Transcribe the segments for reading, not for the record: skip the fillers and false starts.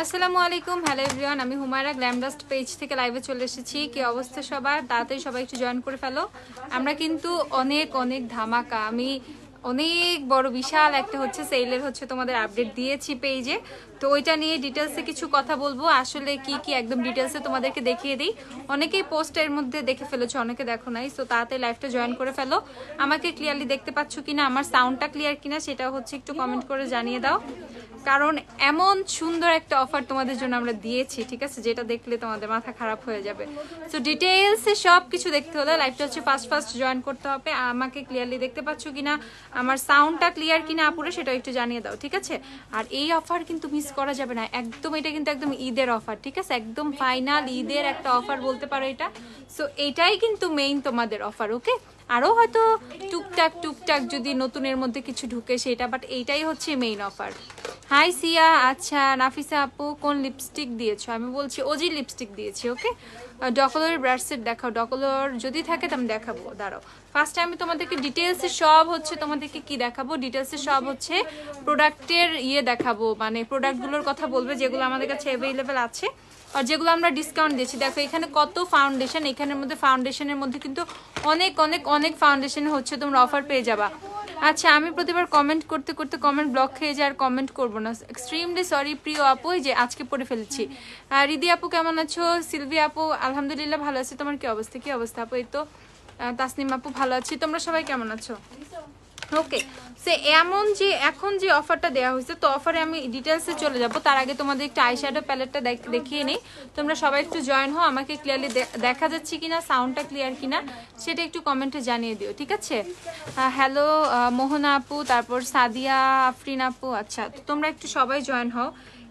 আসসালামু আলাইকুম, hello everyone. আমি হুমায়রা গ্ল্যামডাস্ট পেজ থেকে লাইভে চলে এসেছি। কি অবস্থা সবার? তাড়াতাড়ি সবাই একটু জয়েন করে ফেলো। আমরা কিন্তু অনেক অনেক ধামাকা, আমি অনেক বড় বিশাল একটা হচ্ছে সেলের হচ্ছে তোমাদের আপডেট দিয়েছি পেজে। তো ওইটা নিয়ে ডিটেলসে কিছু কথা বলবো। আসলে কি কি একদম ডিটেলসে তোমাদেরকে দেখিয়ে দিই। অনেকেই পোস্টের মধ্যে দেখে ফেলেছো, অনেকে দেখো নাই। সো তাড়াতাড়ি লাইভটা জয়েন করে ফেলো। আমাকে ক্লিয়ারলি দেখতে পাচ্ছ কিনা, আমার সাউন্ডটা ক্লিয়ার কিনা সেটা হচ্ছে একটু কমেন্ট করে জানিয়ে দাও। কারণ এমন সুন্দর একটা অফার তোমাদের জন্য আমরা দিয়েছি, ঠিক আছে, যেটা দেখলে তোমাদের মাথা খারাপ হয়ে যাবে। সো ডিটেলসে সব কিছু দেখতে হলে লাইভটা হচ্ছে ফার্স্ট জয়েন করতে হবে। আমাকে ক্লিয়ারলি দেখতে পাচ্ছ কিনা, আমার সাউন্ডটা ক্লিয়ার কিনা আপুরে সেটা একটু জানিয়ে দাও, ঠিক আছে। আর এই অফার কিন্তু মিস করা যাবে না একদম। এটা কিন্তু একদম ঈদের অফার, ঠিক আছে, একদম ফাইনাল ঈদের একটা অফার বলতে পারো এটা। সো এটাই কিন্তু মেইন তোমাদের অফার, ওকে। আরও হয়তো টুকটাক যদি নতুনের মধ্যে কিছু ঢুকে সেটা, বাট এইটাই হচ্ছে মেইন অফার। হাই সিয়া, আচ্ছা নাফিসা আপু কোন লিপস্টিক দিয়েছো? আমি বলছি ওজি লিপস্টিক দিয়েছি, ওকে। ডকলোর ব্রাশ সেট দেখাও, ডকলোর যদি থাকে তো আমি দেখাবো, দাঁড়াও। ফার্স্টে আমি তোমাদেরকে ডিটেলসে সব হচ্ছে তোমাদেরকে কি দেখাবো, ডিটেলসে সব হচ্ছে প্রোডাক্টের দেখাবো, মানে প্রোডাক্টগুলোর কথা বলবে যেগুলো আমাদের কাছে অ্যাভেলেবেল আছে আর যেগুলো আমরা ডিসকাউন্ট দিচ্ছি। দেখো এখানে কত ফাউন্ডেশন, এখানের মধ্যে ফাউন্ডেশনের মধ্যে কিন্তু অনেক অনেক অনেক ফাউন্ডেশন হচ্ছে তোমরা অফার পেয়ে যাবা। আচ্ছা, আমি প্রতিবার কমেন্ট করতে করতে কমেন্ট ব্লক খেয়ে যায় আর কমেন্ট করবো না, এক্সট্রিমলি সরি প্রিয় আপু, যে আজকে পড়ে ফেলেছি। রিদি আপু কেমন আছো? সিলভি আপু আলহামদুলিল্লাহ ভালো আছি, তোমার কি অবস্থা? কি অবস্থা আপু? এই তো তাসনিম আপু ভালো আছি, তোমরা সবাই কেমন আছো? ওকে, সে এমন যে এখন যে অফারটা দেওয়া হয়েছে, তো অফারে আমি ডিটেলসে চলে যাব। তার আগে তোমাদের একটু আইশ্যাডো প্যালেটটা দেখিয়ে নিই। তোমরা সবাই একটু জয়েন হও, আমাকে ক্লিয়ারলি দেখা যাচ্ছে কিনা, সাউন্ডটা ক্লিয়ার কিনা সেটা একটু কমেন্টে জানিয়ে দিও, ঠিক আছে। হ্যালো মোহনা আপু, তারপর সাদিয়া, আফরিন আপু, আচ্ছা তো তোমরা একটু সবাই জয়েন হও।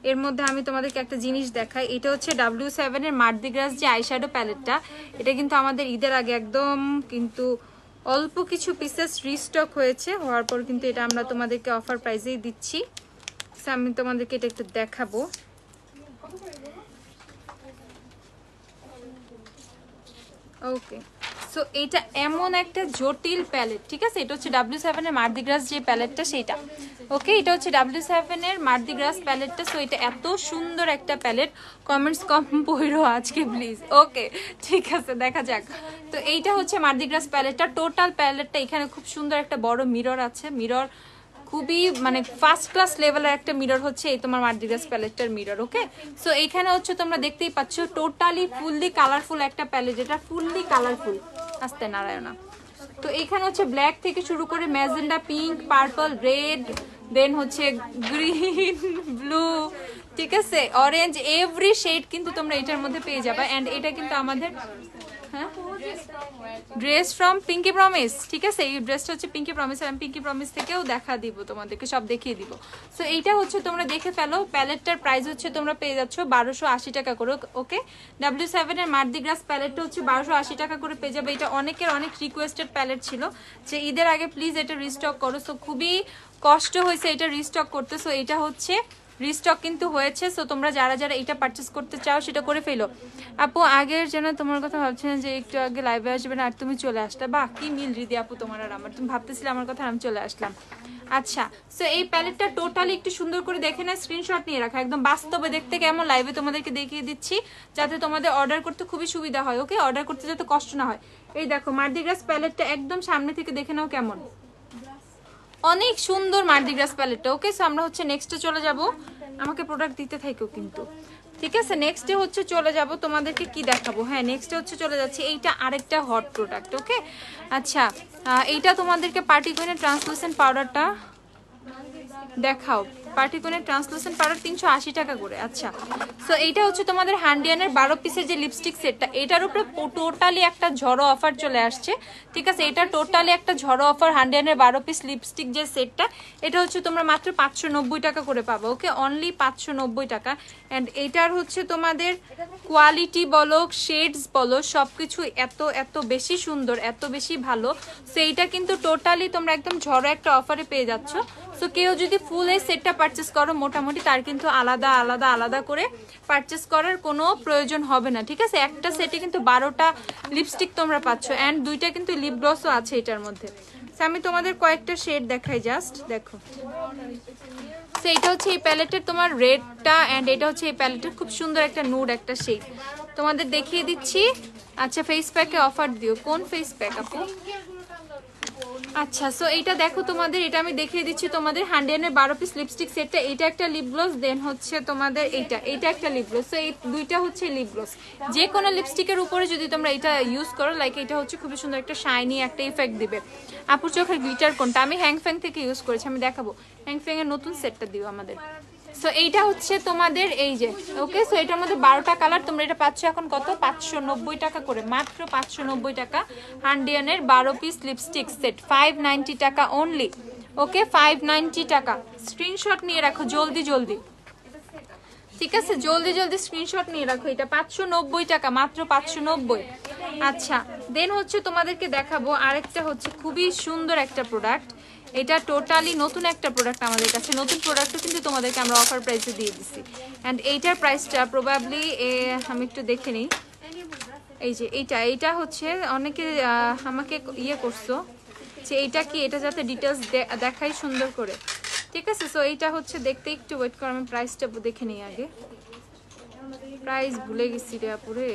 এর মধ্যে আমি তোমাদেরকে একটা জিনিস দেখাই, এটা হচ্ছে W7 এর মার্দি গ্রাস যে আইশ্যাডো প্যালেটটা। এটা কিন্তু আমাদের ঈদের আগে একদম কিন্তু অল্প কিছু পিসেস রিস্টক হয়েছে, হওয়ার পর কিন্তু এটা আমরা তোমাদেরকে অফার প্রাইসেই দিচ্ছি। আমি তোমাদেরকে এটা একটু দেখাবো। ওকে, সো এটা এমন একটা জটিল প্যালেট, ঠিক আছে। এটা হচ্ছে W7 এর মার্দি গ্রাস যে প্যালেটটা সেটা, ওকে। এটা হচ্ছে W7 এর মার্দি গ্রাস প্যালেটটা। সো এটা এত সুন্দর একটা প্যালেট, কমেন্টস কম পড়ো আজকে প্লিজ, ওকে ঠিক আছে, দেখা যাক। তো এইটা হচ্ছে মার্দি গ্রাস প্যালেটটা, টোটাল প্যালেটটা। এখানে খুব সুন্দর একটা বড় মিরর আছে, মিরর খুবই মানে ফার্স্ট ক্লাস লেভেলের একটা মিরর হচ্ছে এই তোমার মার্দি গ্রাস প্যালেটটার মিরর, ওকে। সো এইখানে হচ্ছে তোমরা দেখতেই পাচ্ছ টোটালি ফুললি কালারফুল একটা প্যালেট, যেটা ফুললি কালারফুল। আস্তে নারায়ণা। তো এইখানে হচ্ছে ব্ল্যাক থেকে শুরু করে ম্যাজেন্ডা, পিঙ্ক, পার্পল, রেড, দেন হচ্ছে গ্রিন, ব্লু, ঠিক আছে, অরেঞ্জ, এভরি শেড কিন্তু তোমরা এটার মধ্যে পেয়ে যাবে। এন্ড এটা কিন্তু আমাদের ড্রেস ফ্রম পিঙ্কি প্রমিস, ঠিক আছে। এই ড্রেসটা হচ্ছে পিঙ্কি প্রমিস, আমি পিঙ্কি প্রমিস থেকেও দেখা দিব তোমাদেরকে, সব দেখিয়ে দিব। সো এইটা হচ্ছে তোমরা দেখে ফেলো। প্যালেটটার প্রাইস হচ্ছে তোমরা পেয়ে যাচ্ছ 1280 টাকা করে, ওকে। W7 এর মার্দি গ্রাস প্যালেটটা হচ্ছে 1280 টাকা করে পেয়ে যাবে। এটা অনেকের অনেক রিকোয়েস্টেড প্যালেট ছিল যে ঈদের আগে প্লিজ এটা রিস্টক করো। সো খুবই কষ্ট হয়েছে এটা রিস্টক করতে। সো এটা হচ্ছে রিস্টক কিন্তু হয়েছে। সো তোমরা যারা যারা এটা পারচেস করতে চাও সেটা করে ফেলো। আপু আগের জন্য তোমার কথা ভাবছিলাম যে একটু আগে লাইভে আসবে না আর তুমি চলে আসলে, বাহ কি মিল রিদি আপু তোমার আর আমার, তুমি ভাবতেছিলে আমার কথা, আমি চলে আসলাম। আচ্ছা, সো এই প্যালেটটা টোটালি একটু সুন্দর করে দেখে না, স্ক্রিনশট নিয়ে রাখা, একদম বাস্তবে দেখতে কেমন লাইভে তোমাদেরকে দেখিয়ে দিচ্ছি, যাতে তোমাদের অর্ডার করতে খুবই সুবিধা হয়, ওকে। অর্ডার করতে যাতে কষ্ট না হয়। এই দেখো মার্দি গ্রাস প্যালেটটা একদম সামনে থেকে দেখে নাও কেমন, অনেক সুন্দর মার্দি গ্রাস প্যালেটটা, ওকে। সো আমরা হচ্ছে নেক্সটে চলে যাব, আমাকে প্রোডাক্ট দিতে থাকো কিন্তু, ঠিক আছে। নেক্সটে হচ্ছে চলে যাব, তোমাদেরকে কি দেখাবো, হ্যাঁ নেক্সটে হচ্ছে চলে যাচ্ছে এইটা আরেকটা হট প্রোডাক্ট, ওকে। আচ্ছা, এইটা তোমাদেরকে পার্টি কুইনের ট্রান্সলুসেন্ট পাউডারটা দেখাও। পার্টি কুইনের ট্রান্সলুসেন্ট পাউডার 380 টাকা করে, আচ্ছা। সো এইটা হচ্ছে তোমাদের হ্যান্ডিয়ানের 12 পিসের যে লিপস্টিক সেটটা, এটার উপরে টোটালি একটা ঝড়ো অফার চলে আসছে, ঠিক আছে। এটা টোটালি একটা ঝড়ো অফার, হ্যান্ডিয়ানের 12 পিস লিপস্টিক যে সেটটা, এটা হচ্ছে তোমরা মাত্র 590 টাকা করে পাবো, ওকে, অনলি 590 টাকা। অ্যান্ড এটার হচ্ছে তোমাদের কোয়ালিটি বলো, শেডস বলো, সবকিছু এত এত বেশি সুন্দর, এত বেশি ভালো। সো এইটা কিন্তু টোটালি তোমরা একদম ঝড়ো একটা অফারে পেয়ে যাচ্ছ। সো কেউ যদি ফুল এই সেটটা পারচেস করো মোটামুটি, তার কিন্তু আলাদা আলাদা আলাদা করে পারচেস করার কোনো প্রয়োজন হবে না, ঠিক আছে। একটা সেটে কিন্তু 12টা লিপস্টিক তোমরা পাচ্ছ, অ্যান্ড 2টা কিন্তু লিপ গ্লসও আছে এটার মধ্যে। আমি তোমাদের কয়েকটা শেড দেখাই, জাস্ট দেখো। সো এটা হচ্ছে এই প্যালেটের তোমার রেডটা, অ্যান্ড এটা হচ্ছে এই প্যালেটের খুব সুন্দর একটা নুড একটা শেড তোমাদের দেখিয়ে দিচ্ছি। আচ্ছা ফেস প্যাকে অফার দিও, কোন ফেস প্যাক আপু? আচ্ছা সো এইটা দেখো তোমাদের, এটা আমি দেখিয়ে দিচ্ছি তোমাদের হান্ডিয়ানের 12 পিস লিপস্টিক সেটটা। এটা একটা লিপ গ্লস, দেন হচ্ছে তোমাদের এটা একটা লিপ গ্লস। সো এই দুইটা হচ্ছে লিপ গ্লস। যে কোনো লিপস্টিকের উপরে যদি তোমরা এটা ইউজ করো, লাইক এটা হচ্ছে খুবই সুন্দর একটা শাইনি একটা ইফেক্ট দিবে। আপুর চোখের গ্লিটার কোনটা? আমি হ্যাংফ্যাং থেকে ইউজ করেছি, আমি দেখাবো। হ্যাংফ্যাং এর নতুন সেটটা দিও আমাদের। সো এইটা হচ্ছে তোমাদের এই যে ওকে। সো এটার মধ্যে 12টা কালার, তোমরা এটা পাচ্ছ এখন কত? 590 টাকা করে, মাত্র 590 টাকা। হান্ডিয়ানের 12 পিস লিপস্টিক সেট 590 টাকা অনলি। ওকে 590 টাকা। স্ক্রিনশট নিয়ে রাখো জলদি জলদি, ঠিক আছে? জলদি জলদি স্ক্রিনশট নিয়ে রাখো। এটা 590 টাকা, মাত্র 590। আচ্ছা দেন হচ্ছে তোমাদেরকে দেখাবো আরেকটা হচ্ছে খুবই সুন্দর একটা প্রোডাক্ট। এটা টোটালি নতুন একটা প্রোডাক্ট আমাদের কাছে, নতুন প্রোডাক্টও কিন্তু তোমাদেরকে আমরা অফার প্রাইসে দিয়ে দিচ্ছি। অ্যান্ড এইটার প্রাইসটা প্রবাবলি আমি একটু দেখে নিই। এই যে এইটা হচ্ছে অনেকে আমাকে ইয়ে করছো যে এইটা কি, এটা যাতে ডিটেলস দেখাই সুন্দর করে, ঠিক আছে? সো এইটা হচ্ছে দেখতে একটু ওয়েট করো, আমি প্রাইসটা দেখে নিই আগে। প্রাইস ভুলে গেছি রে আপুরে,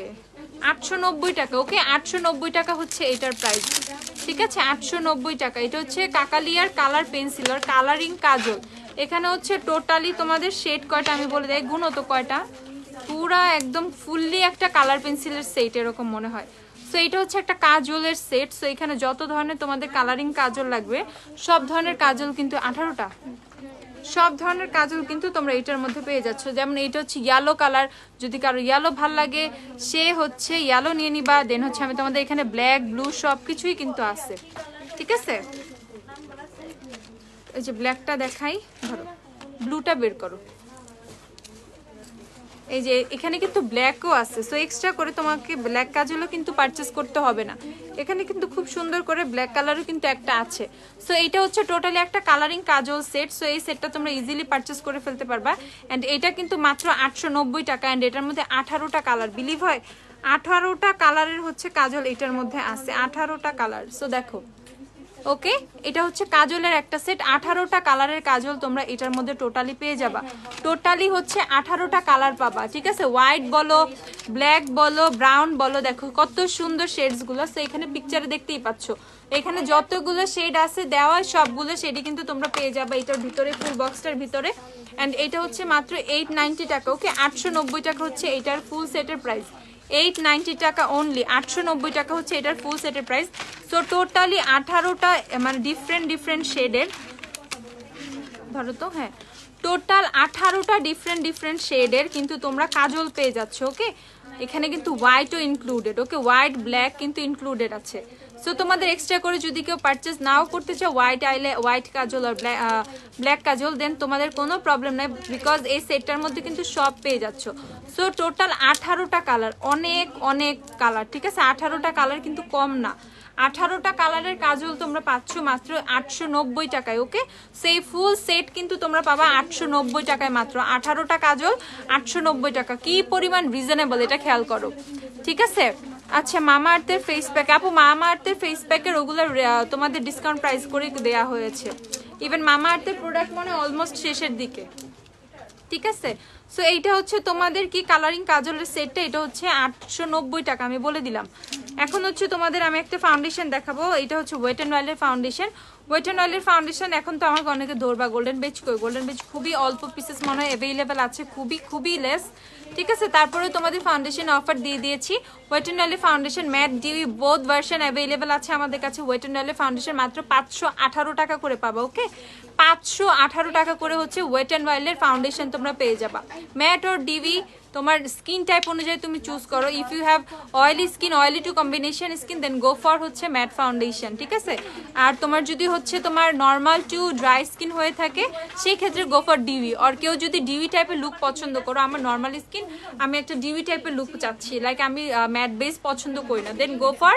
890 টাকা। ওকে 890 টাকা হচ্ছে এটার প্রাইস, ঠিক আছে? 890 টাকা। এটা হচ্ছে কাকালিয়ার কালার পেন্সিল আর কালারিং কাজল। এখানে হচ্ছে টোটালি তোমাদের শেড কয়টা আমি বলে দেই, গুণ তো কয়টা, পুরা একদম ফুললি একটা কালার পেন্সিলের সেট এরকম মনে হয়। সো এটা হচ্ছে একটা কাজলের সেট। সো এখানে যত ধরনের তোমাদের কালারিং কাজল লাগবে সব ধরনের কাজল কিন্তু 18টা, সব ধরনের কাজল কিন্তু তোমরা এটার মধ্যে পেয়ে যাচ্ছ। যেমন এটা হচ্ছে ইয়েলো কালার, যদি কারো ইয়েলো ভাল লাগে সে হচ্ছে ইয়েলো নিয়ে নিবা। দেন হচ্ছে আমি তোমাদের এখানে ব্ল্যাক ব্লু সব কিছুই কিন্তু আছে, ঠিক আছে? এই যে ব্ল্যাকটা দেখাই, ধরো ব্লুটা বের করো। এই যে এখানে কিন্তু ব্ল্যাকও আছে। সো এক্সট্রা করে তোমাকে ব্ল্যাক কাজলও কিন্তু পারচেস করতে হবে না, এখানে কিন্তু খুব সুন্দর করে ব্ল্যাক কালারও কিন্তু একটা আছে। সো এইটা হচ্ছে টোটালি একটা কালারিং কাজল সেট। সো এই সেটটা তোমরা ইজিলি পারচেস করে ফেলতে পারবা। অ্যান্ড এটা কিন্তু মাত্র 890 টাকা। অ্যান্ড এটার মধ্যে 18টা কালার, বিলিভ হয় 18টা কালারের হচ্ছে কাজল এটার মধ্যে আছে, 18টা কালার। সো দেখো ওকে, এটা হচ্ছে কাজলের একটা সেট, 18টা কালারের কাজল তোমরা এটার মধ্যে টোটালি পেয়ে যাবা। টোটালি হচ্ছে 18টা কালার পাবা, ঠিক আছে? হোয়াইট বলো, ব্ল্যাক বলো, ব্রাউন বলো, দেখো কত সুন্দর শেডস গুলো। সো এখানে পিকচারে দেখতেই পাচ্ছ এখানে যতগুলো শেড আছে দেওয়া, সবগুলো শেডই কিন্তু তোমরা পেয়ে যাবে এটার ভিতরে, ফুল বক্সটার ভিতরে। অ্যান্ড এটা হচ্ছে মাত্র 890 টাকা। ওকে 890 টাকা হচ্ছে এটার ফুল সেটের প্রাইস, 890 টাকা অনলি। 890 টাকা হচ্ছে এটার ফুল সেটের প্রাইস। সো টোটালি 18টা মানে ডিফারেন্ট শেডের, ধরো তো, হ্যাঁ টোটাল 18টা ডিফারেন্ট শেডের কিন্তু তোমরা কাজল পেয়ে যাচ্ছ। ওকে এখানে কিন্তু হোয়াইটও ইনক্লুডেড, ওকে হোয়াইট ব্ল্যাক কিন্তু ইনক্লুডেড আছে। সো তোমাদের এক্সট্রা করে যদি কেউ পারচেস নাও করতে চাও হোয়াইট কাজল আর ব্ল্যাক কাজল, দেন তোমাদের কোনো প্রবলেম নাই, বিকজ এই সেটটার মধ্যে কিন্তু সব পেয়ে যাচ্ছ। সো টোটাল 18টা কালার, অনেক কালার, ঠিক আছে? 18টা কালার কিন্তু কম না। 18টা কালারের কাজল তোমরা পাচ্ছ মাত্র 890 টাকায়। ওকে সেই ফুল সেট কিন্তু তোমরা পাবা 890 টাকায় মাত্র। 18টা কাজল 890 টাকা, কি পরিমাণ রিজনেবল এটা খেয়াল করো, ঠিক আছে? আচ্ছা মামা আর্থের ফেস প্যাক, আপু মামা আর্থের ফেস প্যাকের ওগুলো তোমাদের ডিসকাউন্ট প্রাইস করে দেওয়া হয়েছে। ইভেন মামা আর্থের প্রোডাক্ট মানে অলমোস্ট শেষের দিকে, ঠিক আছে? সো এইটা হচ্ছে তোমাদের কি কালারিং কাজলের সেটটা, এটা হচ্ছে 890 টাকা, আমি বলে দিলাম। এখন হচ্ছে তোমাদের আমি একটা ফাউন্ডেশন দেখাবো। এটা হচ্ছে ওয়েট অ্যান্ড ওয়াইল্ডের ফাউন্ডেশন। ওয়েট অ্যান্ড ওয়াইল্ডের ফাউন্ডেশন এখন তো আমাকে অনেকে ধরবা গোল্ডেন বেজ কই, গোল্ডেন বেজ খুবই অল্প পিসেস মনে হয় অ্যাভেলেবেল আছে, খুবই লেস, ঠিক আছে? তারপরে তোমাদের ফাউন্ডেশন অফার দিয়ে দিয়েছি। ওয়েট অ্যান্ড ওয়াইল্ডের foundation matte dewy both version available আছে আমাদের কাছে। ওয়েট অ্যান্ড ওয়াইল্ডের ফাউন্ডেশন মাত্র 518 টাকা করে পাবা। ওকে 518 টাকা করে হচ্ছে ওয়েট অ্যান্ড ওয়াইল্ডের ফাউন্ডেশন তোমরা পেয়ে যাবা। ম্যাট ওর ডিভি তোমার স্কিন টাইপ অনুযায়ী তুমি চুজ করো। If you have oily skin, oily to combination skin, then go for হচ্ছে ম্যাট ফাউন্ডেশন, ঠিক আছে? আর তোমার যদি হচ্ছে তোমার নর্মাল টু ড্রাই স্কিন হয়ে থাকে সেই ক্ষেত্রে গো ফর ডিভি। আর কেউ যদি ডিভি টাইপের লুক পছন্দ করো, আমার নর্মাল স্কিন, আমি একটা ডিভি টাইপের লুক চাচ্ছি, লাইক আমি ম্যাট বেস পছন্দ করি না, then go for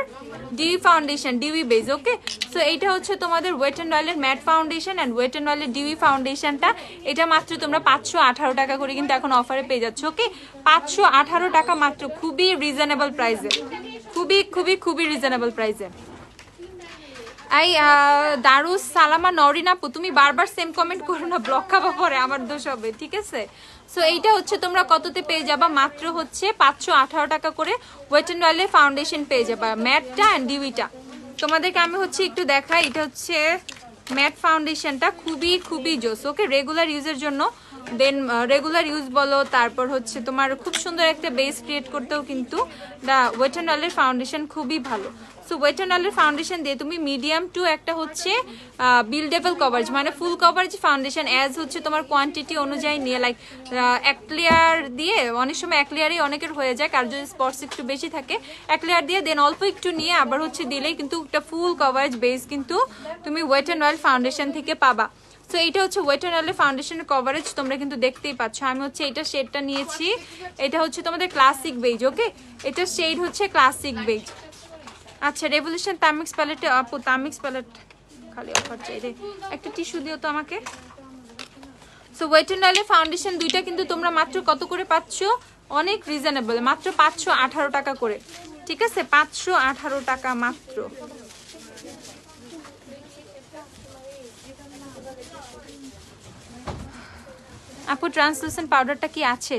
dewy foundation, dewy base. Okay so এইটা হচ্ছে তোমাদের ওয়েট অ্যান্ড অয়েলের matte foundation and wet and অয়েলের ডিভি ফাউন্ডেশনটা, এটা মাত্র তোমরা 518 টাকা করে কিন্তু এখন অফারে পেয়ে যাচ্ছ। ওকে 518 টাকা মাত্র, খুবই রিজনেবল প্রাইসে, খুবই রিজনেবল প্রাইসে। আই দারুস সালামা নরিন আপু, তুমি বারবার সেম কমেন্ট করো না, ব্লক খাওয়া পরে আমার দোষ হবে, ঠিক আছে? সো এইটা হচ্ছে তোমরা কততে পেয়ে যাবা, মাত্র হচ্ছে 518 টাকা করে ওয়েট অ্যান্ড ওয়াইল্ডের ফাউন্ডেশন পেয়ে যাবা, ম্যাটটা অ্যান্ড ডিউইটা। তোমাদেরকে আমি হচ্ছে একটু দেখাই, এটা হচ্ছে ম্যাট ফাউন্ডেশনটা, খুবই খুবই জোস, ওকে? রেগুলার ইউজের জন্য, দেন রেগুলার ইউজ বলো, তারপর হচ্ছে তোমার খুব সুন্দর একটা বেস ক্রিয়েট করতেও কিন্তু ওয়েট অ্যান্ড ওয়াইল্ডের ফাউন্ডেশন খুবই ভালো। সো ওয়েট অ্যান্ড ওয়াইল্ডের ফাউন্ডেশন দিয়ে তুমি মিডিয়াম টু একটা হচ্ছে বিল্ডেবল কভারেজ, মানে ফুল কভারেজ ফাউন্ডেশন অ্যাজ হচ্ছে তোমার কোয়ান্টিটি অনুযায়ী নিয়ে, লাইক এক লেয়ার দিয়ে, অনেক সময় এক লেয়ারই অনেকের হয়ে যায়, কার যদি স্পটস একটু বেশি থাকে, এক লেয়ার দিয়ে দেন অল্প একটু নিয়ে আবার হচ্ছে দিলেই কিন্তু একটা ফুল কভারেজ বেস কিন্তু তুমি ওয়েট অ্যান্ড ওয়াইল্ড ফাউন্ডেশন থেকে পাবা। সো এইটা হচ্ছে ওয়েট অ্যান্ড ওয়াইল্ডের ফাউন্ডেশনের কভারেজ, তোমরা কিন্তু দেখতেই পাচ্ছ। আমি হচ্ছে এটা শেডটা নিয়েছি, এটা হচ্ছে তোমাদের ক্লাসিক বেজ, ওকে? এটা শেড হচ্ছে ক্লাসিক বেজ। আচ্ছা, রেভলিউশন তামিক্স প্যালেটে আপু, তামিক্স প্যালেট খালি অফার চাই রে, একটা টিস্যু দিও তো আমাকে। সো ওয়েট অ্যান্ড ওয়াইল্ডের ফাউন্ডেশন দুইটা কিন্তু তোমরা মাত্র কত করে পাচ্ছ, অনেক রিজনেবল, মাত্র 518 টাকা করে, ঠিক আছে? 518 টাকা মাত্র। আপু ট্রান্সলুসেন্ট পাউডারটা কি আছে?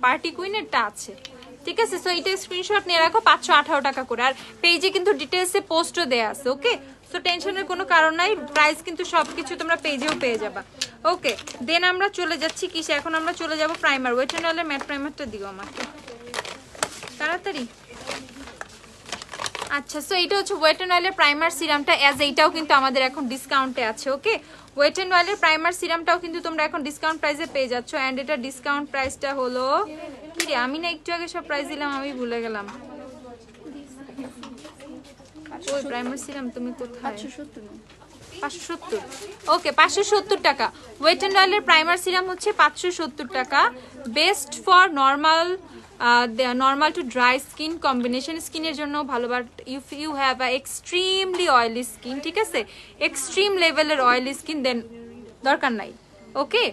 পার্টি কুইনেরটা আছে, ঠিক আছে? সো এটা স্ক্রিনশট নিয়ে রাখো, 518 টাকা করে। আর পেজে কিন্তু ডিটেলসে পোস্টও দেয়া আছে, ওকে? সো টেনশনের কোনো কারণ নাই, প্রাইস কিন্তু সবকিছু তোমরা পেজেও পেয়ে যাবা, ওকে? দেন আমরা চলে যাচ্ছি কিসে, এখন আমরা চলে যাব প্রাইমার। ওয়েট অ্যান্ড ওয়াইল্ডের ম্যাট প্রাইমারটা দিও আমাকে তাড়াতাড়ি। আচ্ছা, সো এইটা হচ্ছে ওয়েট অ্যান্ড ওয়াইল্ডের প্রাইমার সিরামটা, অ্যাজ এইটাও কিন্তু আমাদের এখন ডিসকাউন্টে আছে, ওকে? ওয়েট অ্যান্ড ওয়াইল্ডের প্রাইমার সিরামটাও কিন্তু তোমরা এখন ডিসকাউন্ট প্রাইসে পেয়ে যাচ্ছ, অ্যান্ড এটা ডিসকাউন্ট প্রাইসটা হলো কি রে, আমি না একটু আগে সব প্রাইস দিলাম, আমি ভুলে গেলাম। ওই প্রাইমার সিরাম তুমি কোথায়? 570, ওকে, 570 টাকা। ওয়েট অ্যান্ড ওয়াইল্ডের প্রাইমার সিরাম হচ্ছে 570 টাকা, best for normal to dry skin, combination স্কিনের জন্য ভালো, but if you have a extremely oily skin, ঠিক আছে, এক্সট্রিম লেভেলের অয়েলি স্কিন, দেন দরকার নাই, ওকে?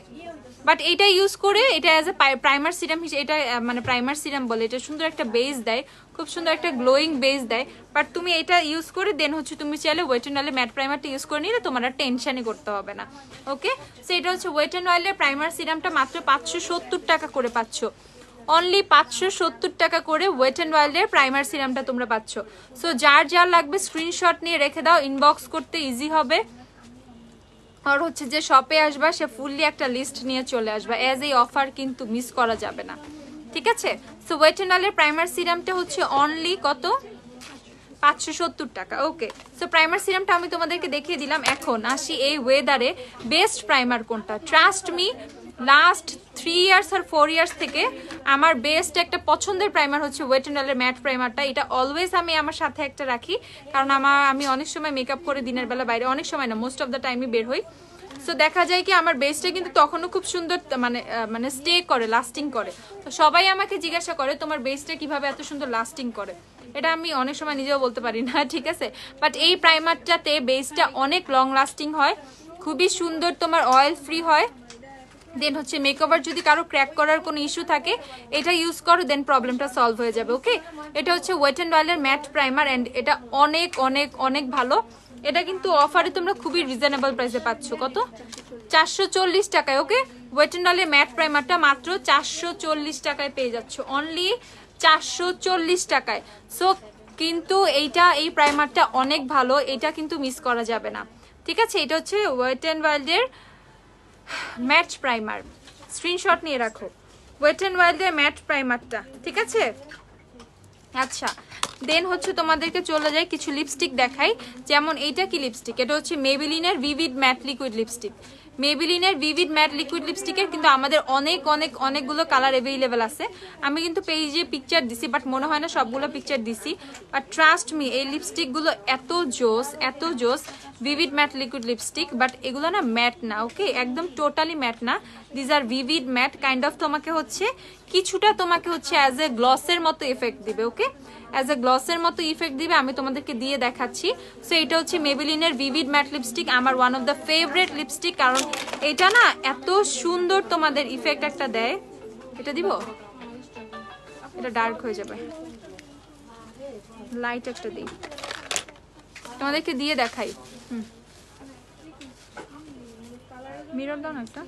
বাট এটা ইউজ করে, এটা অ্যাজ এ প্রাইমার সিরাম হিসেবে, এটা মানে প্রাইমার সিরাম বলে, এটা সুন্দর একটা বেস দেয়, খুব সুন্দর একটা গ্লোয়িং বেস দেয়। বাট তুমি এটা ইউজ করে দেন হচ্ছে তুমি চাইলে ওয়েট অ্যান্ড ওয়াইল্ডের ম্যাট প্রাইমারটা ইউজ করে নিলে তোমার আর টেনশনই করতে হবে না, ওকে? সো এটা হচ্ছে ওয়েট অ্যান্ড ওয়াইল্ডের প্রাইমার সিরামটা মাত্র 570 টাকা করে পাচ্ছ, অনলি 570 টাকা করে ওয়েট অ্যান্ড ওয়াইল্ডের প্রাইমার সিরামটা তোমরা পাচ্ছ। সো যার যার লাগবে স্ক্রিনশট নিয়ে রেখে দাও, ইনবক্স করতে ইজি হবে, আর হচ্ছে যে শপে আসবা সে ফুললি একটা লিস্ট নিয়ে চলে আসবা, অ্যাজ এই অফার কিন্তু মিস করা যাবে না, ঠিক আছে? সো ওয়েট অ্যান্ড ওয়াইল্ডের প্রাইমার সিরামটা হচ্ছে অনলি কত, 570 টাকা, ওকে? সো প্রাইমার সিরামটা আমি তোমাদেরকে দেখিয়ে দিলাম। এখন আসি এই ওয়েদারে বেস্ট প্রাইমার কোনটা। ট্রাস্ট মি, লাস্ট 3 ইয়ার্স আর 4 ইয়ার্স থেকে আমার বেস্ট একটা পছন্দের প্রাইমার হচ্ছে ওয়েট অ্যান্ড ওয়াইল্ডের ম্যাট প্রাইমারটা। এটা অলওয়েজ আমি আমার সাথে একটা রাখি, কারণ আমি অনেক সময় মেকআপ করে দিনের বেলা বাইরে, অনেক সময় না, মোস্ট অফ দ্য টাইমই বের হই। সো দেখা যায় কি আমার বেসটা কিন্তু তখনও খুব সুন্দর মানে স্টে করে, লাস্টিং করে। তো সবাই আমাকে জিজ্ঞাসা করে তোমার বেসটা কিভাবে এত সুন্দর লাস্টিং করে, এটা আমি অনেক সময় নিজেও বলতে পারি না, ঠিক আছে? বাট এই প্রাইমারটাতে বেসটা অনেক লং লাস্টিং হয়, খুবই সুন্দর, তোমার অয়েল ফ্রি হয়। দেন হচ্ছে মেকওভার যদি কারো ক্র্যাক করার কোনো ইস্যু থাকে এটা ইউজ করো, দেন প্রবলেমটা সলভ হয়ে যাবে, ওকে? এটা হচ্ছে ওয়েট অ্যান্ড ওয়াইল্ডের ম্যাট প্রাইমার, অ্যান্ড এটা অনেক অনেক অনেক ভালো। এটা কিন্তু অফারে তোমরা খুবই রিজনেবল প্রাইসে পাচ্ছ, কত, 440 টাকায়, ওকে? ওয়েট অ্যান্ড ওয়াইল্ডের ম্যাট প্রাইমারটা মাত্র 440 টাকায় পেয়ে যাচ্ছ, অনলি 440 টাকায়। সো কিন্তু এই প্রাইমারটা অনেক ভালো, এটা কিন্তু মিস করা যাবে না, ঠিক আছে? এটা হচ্ছে ওয়েট অ্যান্ড ওয়াইল্ডের ম্যাট প্রাইমার, স্ক্রিনশট নিয়ে রাখো, ওয়েট অ্যান্ড ওয়াইল্ডের ম্যাট প্রাইমারটা, ঠিক আছে? আচ্ছা, দেন হচ্ছে তোমাদেরকে চলে যায় কিছু লিপস্টিক দেখাই। যেমন এইটা কি লিপস্টিক, এটা হচ্ছে মেবিলিনের ভিভিড ম্যাট লিকুইড লিপস্টিক। মেবিলিনের ভিভিড ম্যাট লিকুইড লিপস্টিকের কিন্তু আমাদের অনেকগুলো কালার অ্যাভেলেবেল আছে। আমি কিন্তু পেজে পিকচার দিছি, বাট মনে হয় না সবগুলো পিকচার দিছি। বাট ট্রাস্ট মি, এই লিপস্টিকগুলো এত জোস vivid matte liquid lipstick, but এগুলো না ম্যাট না, ওকে? একদম টোটালি ম্যাট না, these are vivid matte kind of. তোমাকে হচ্ছে কিছুটা তোমাকে হচ্ছে অ্যাজ এ গ্লসের মতো এফেক্ট দিবে, ওকে? অ্যাজ এ গ্লসের মতো ইফেক্ট দিবে, আমি তোমাদেরকে দিয়ে দেখাচ্ছি। সো এটা হচ্ছে মেবিলিনের ভিভিড ম্যাট লিপস্টিক, আমার one of the favourite lipstick, কারণ এটা না এত সুন্দর তোমাদের ইফেক্ট একটা দেয়। এটা দিব, এটা ডার্ক হয়ে যাবে, লাইট একটা দিই। তোমাদেরকে দিয়ে দেখাই। মিরর দাও না একটা।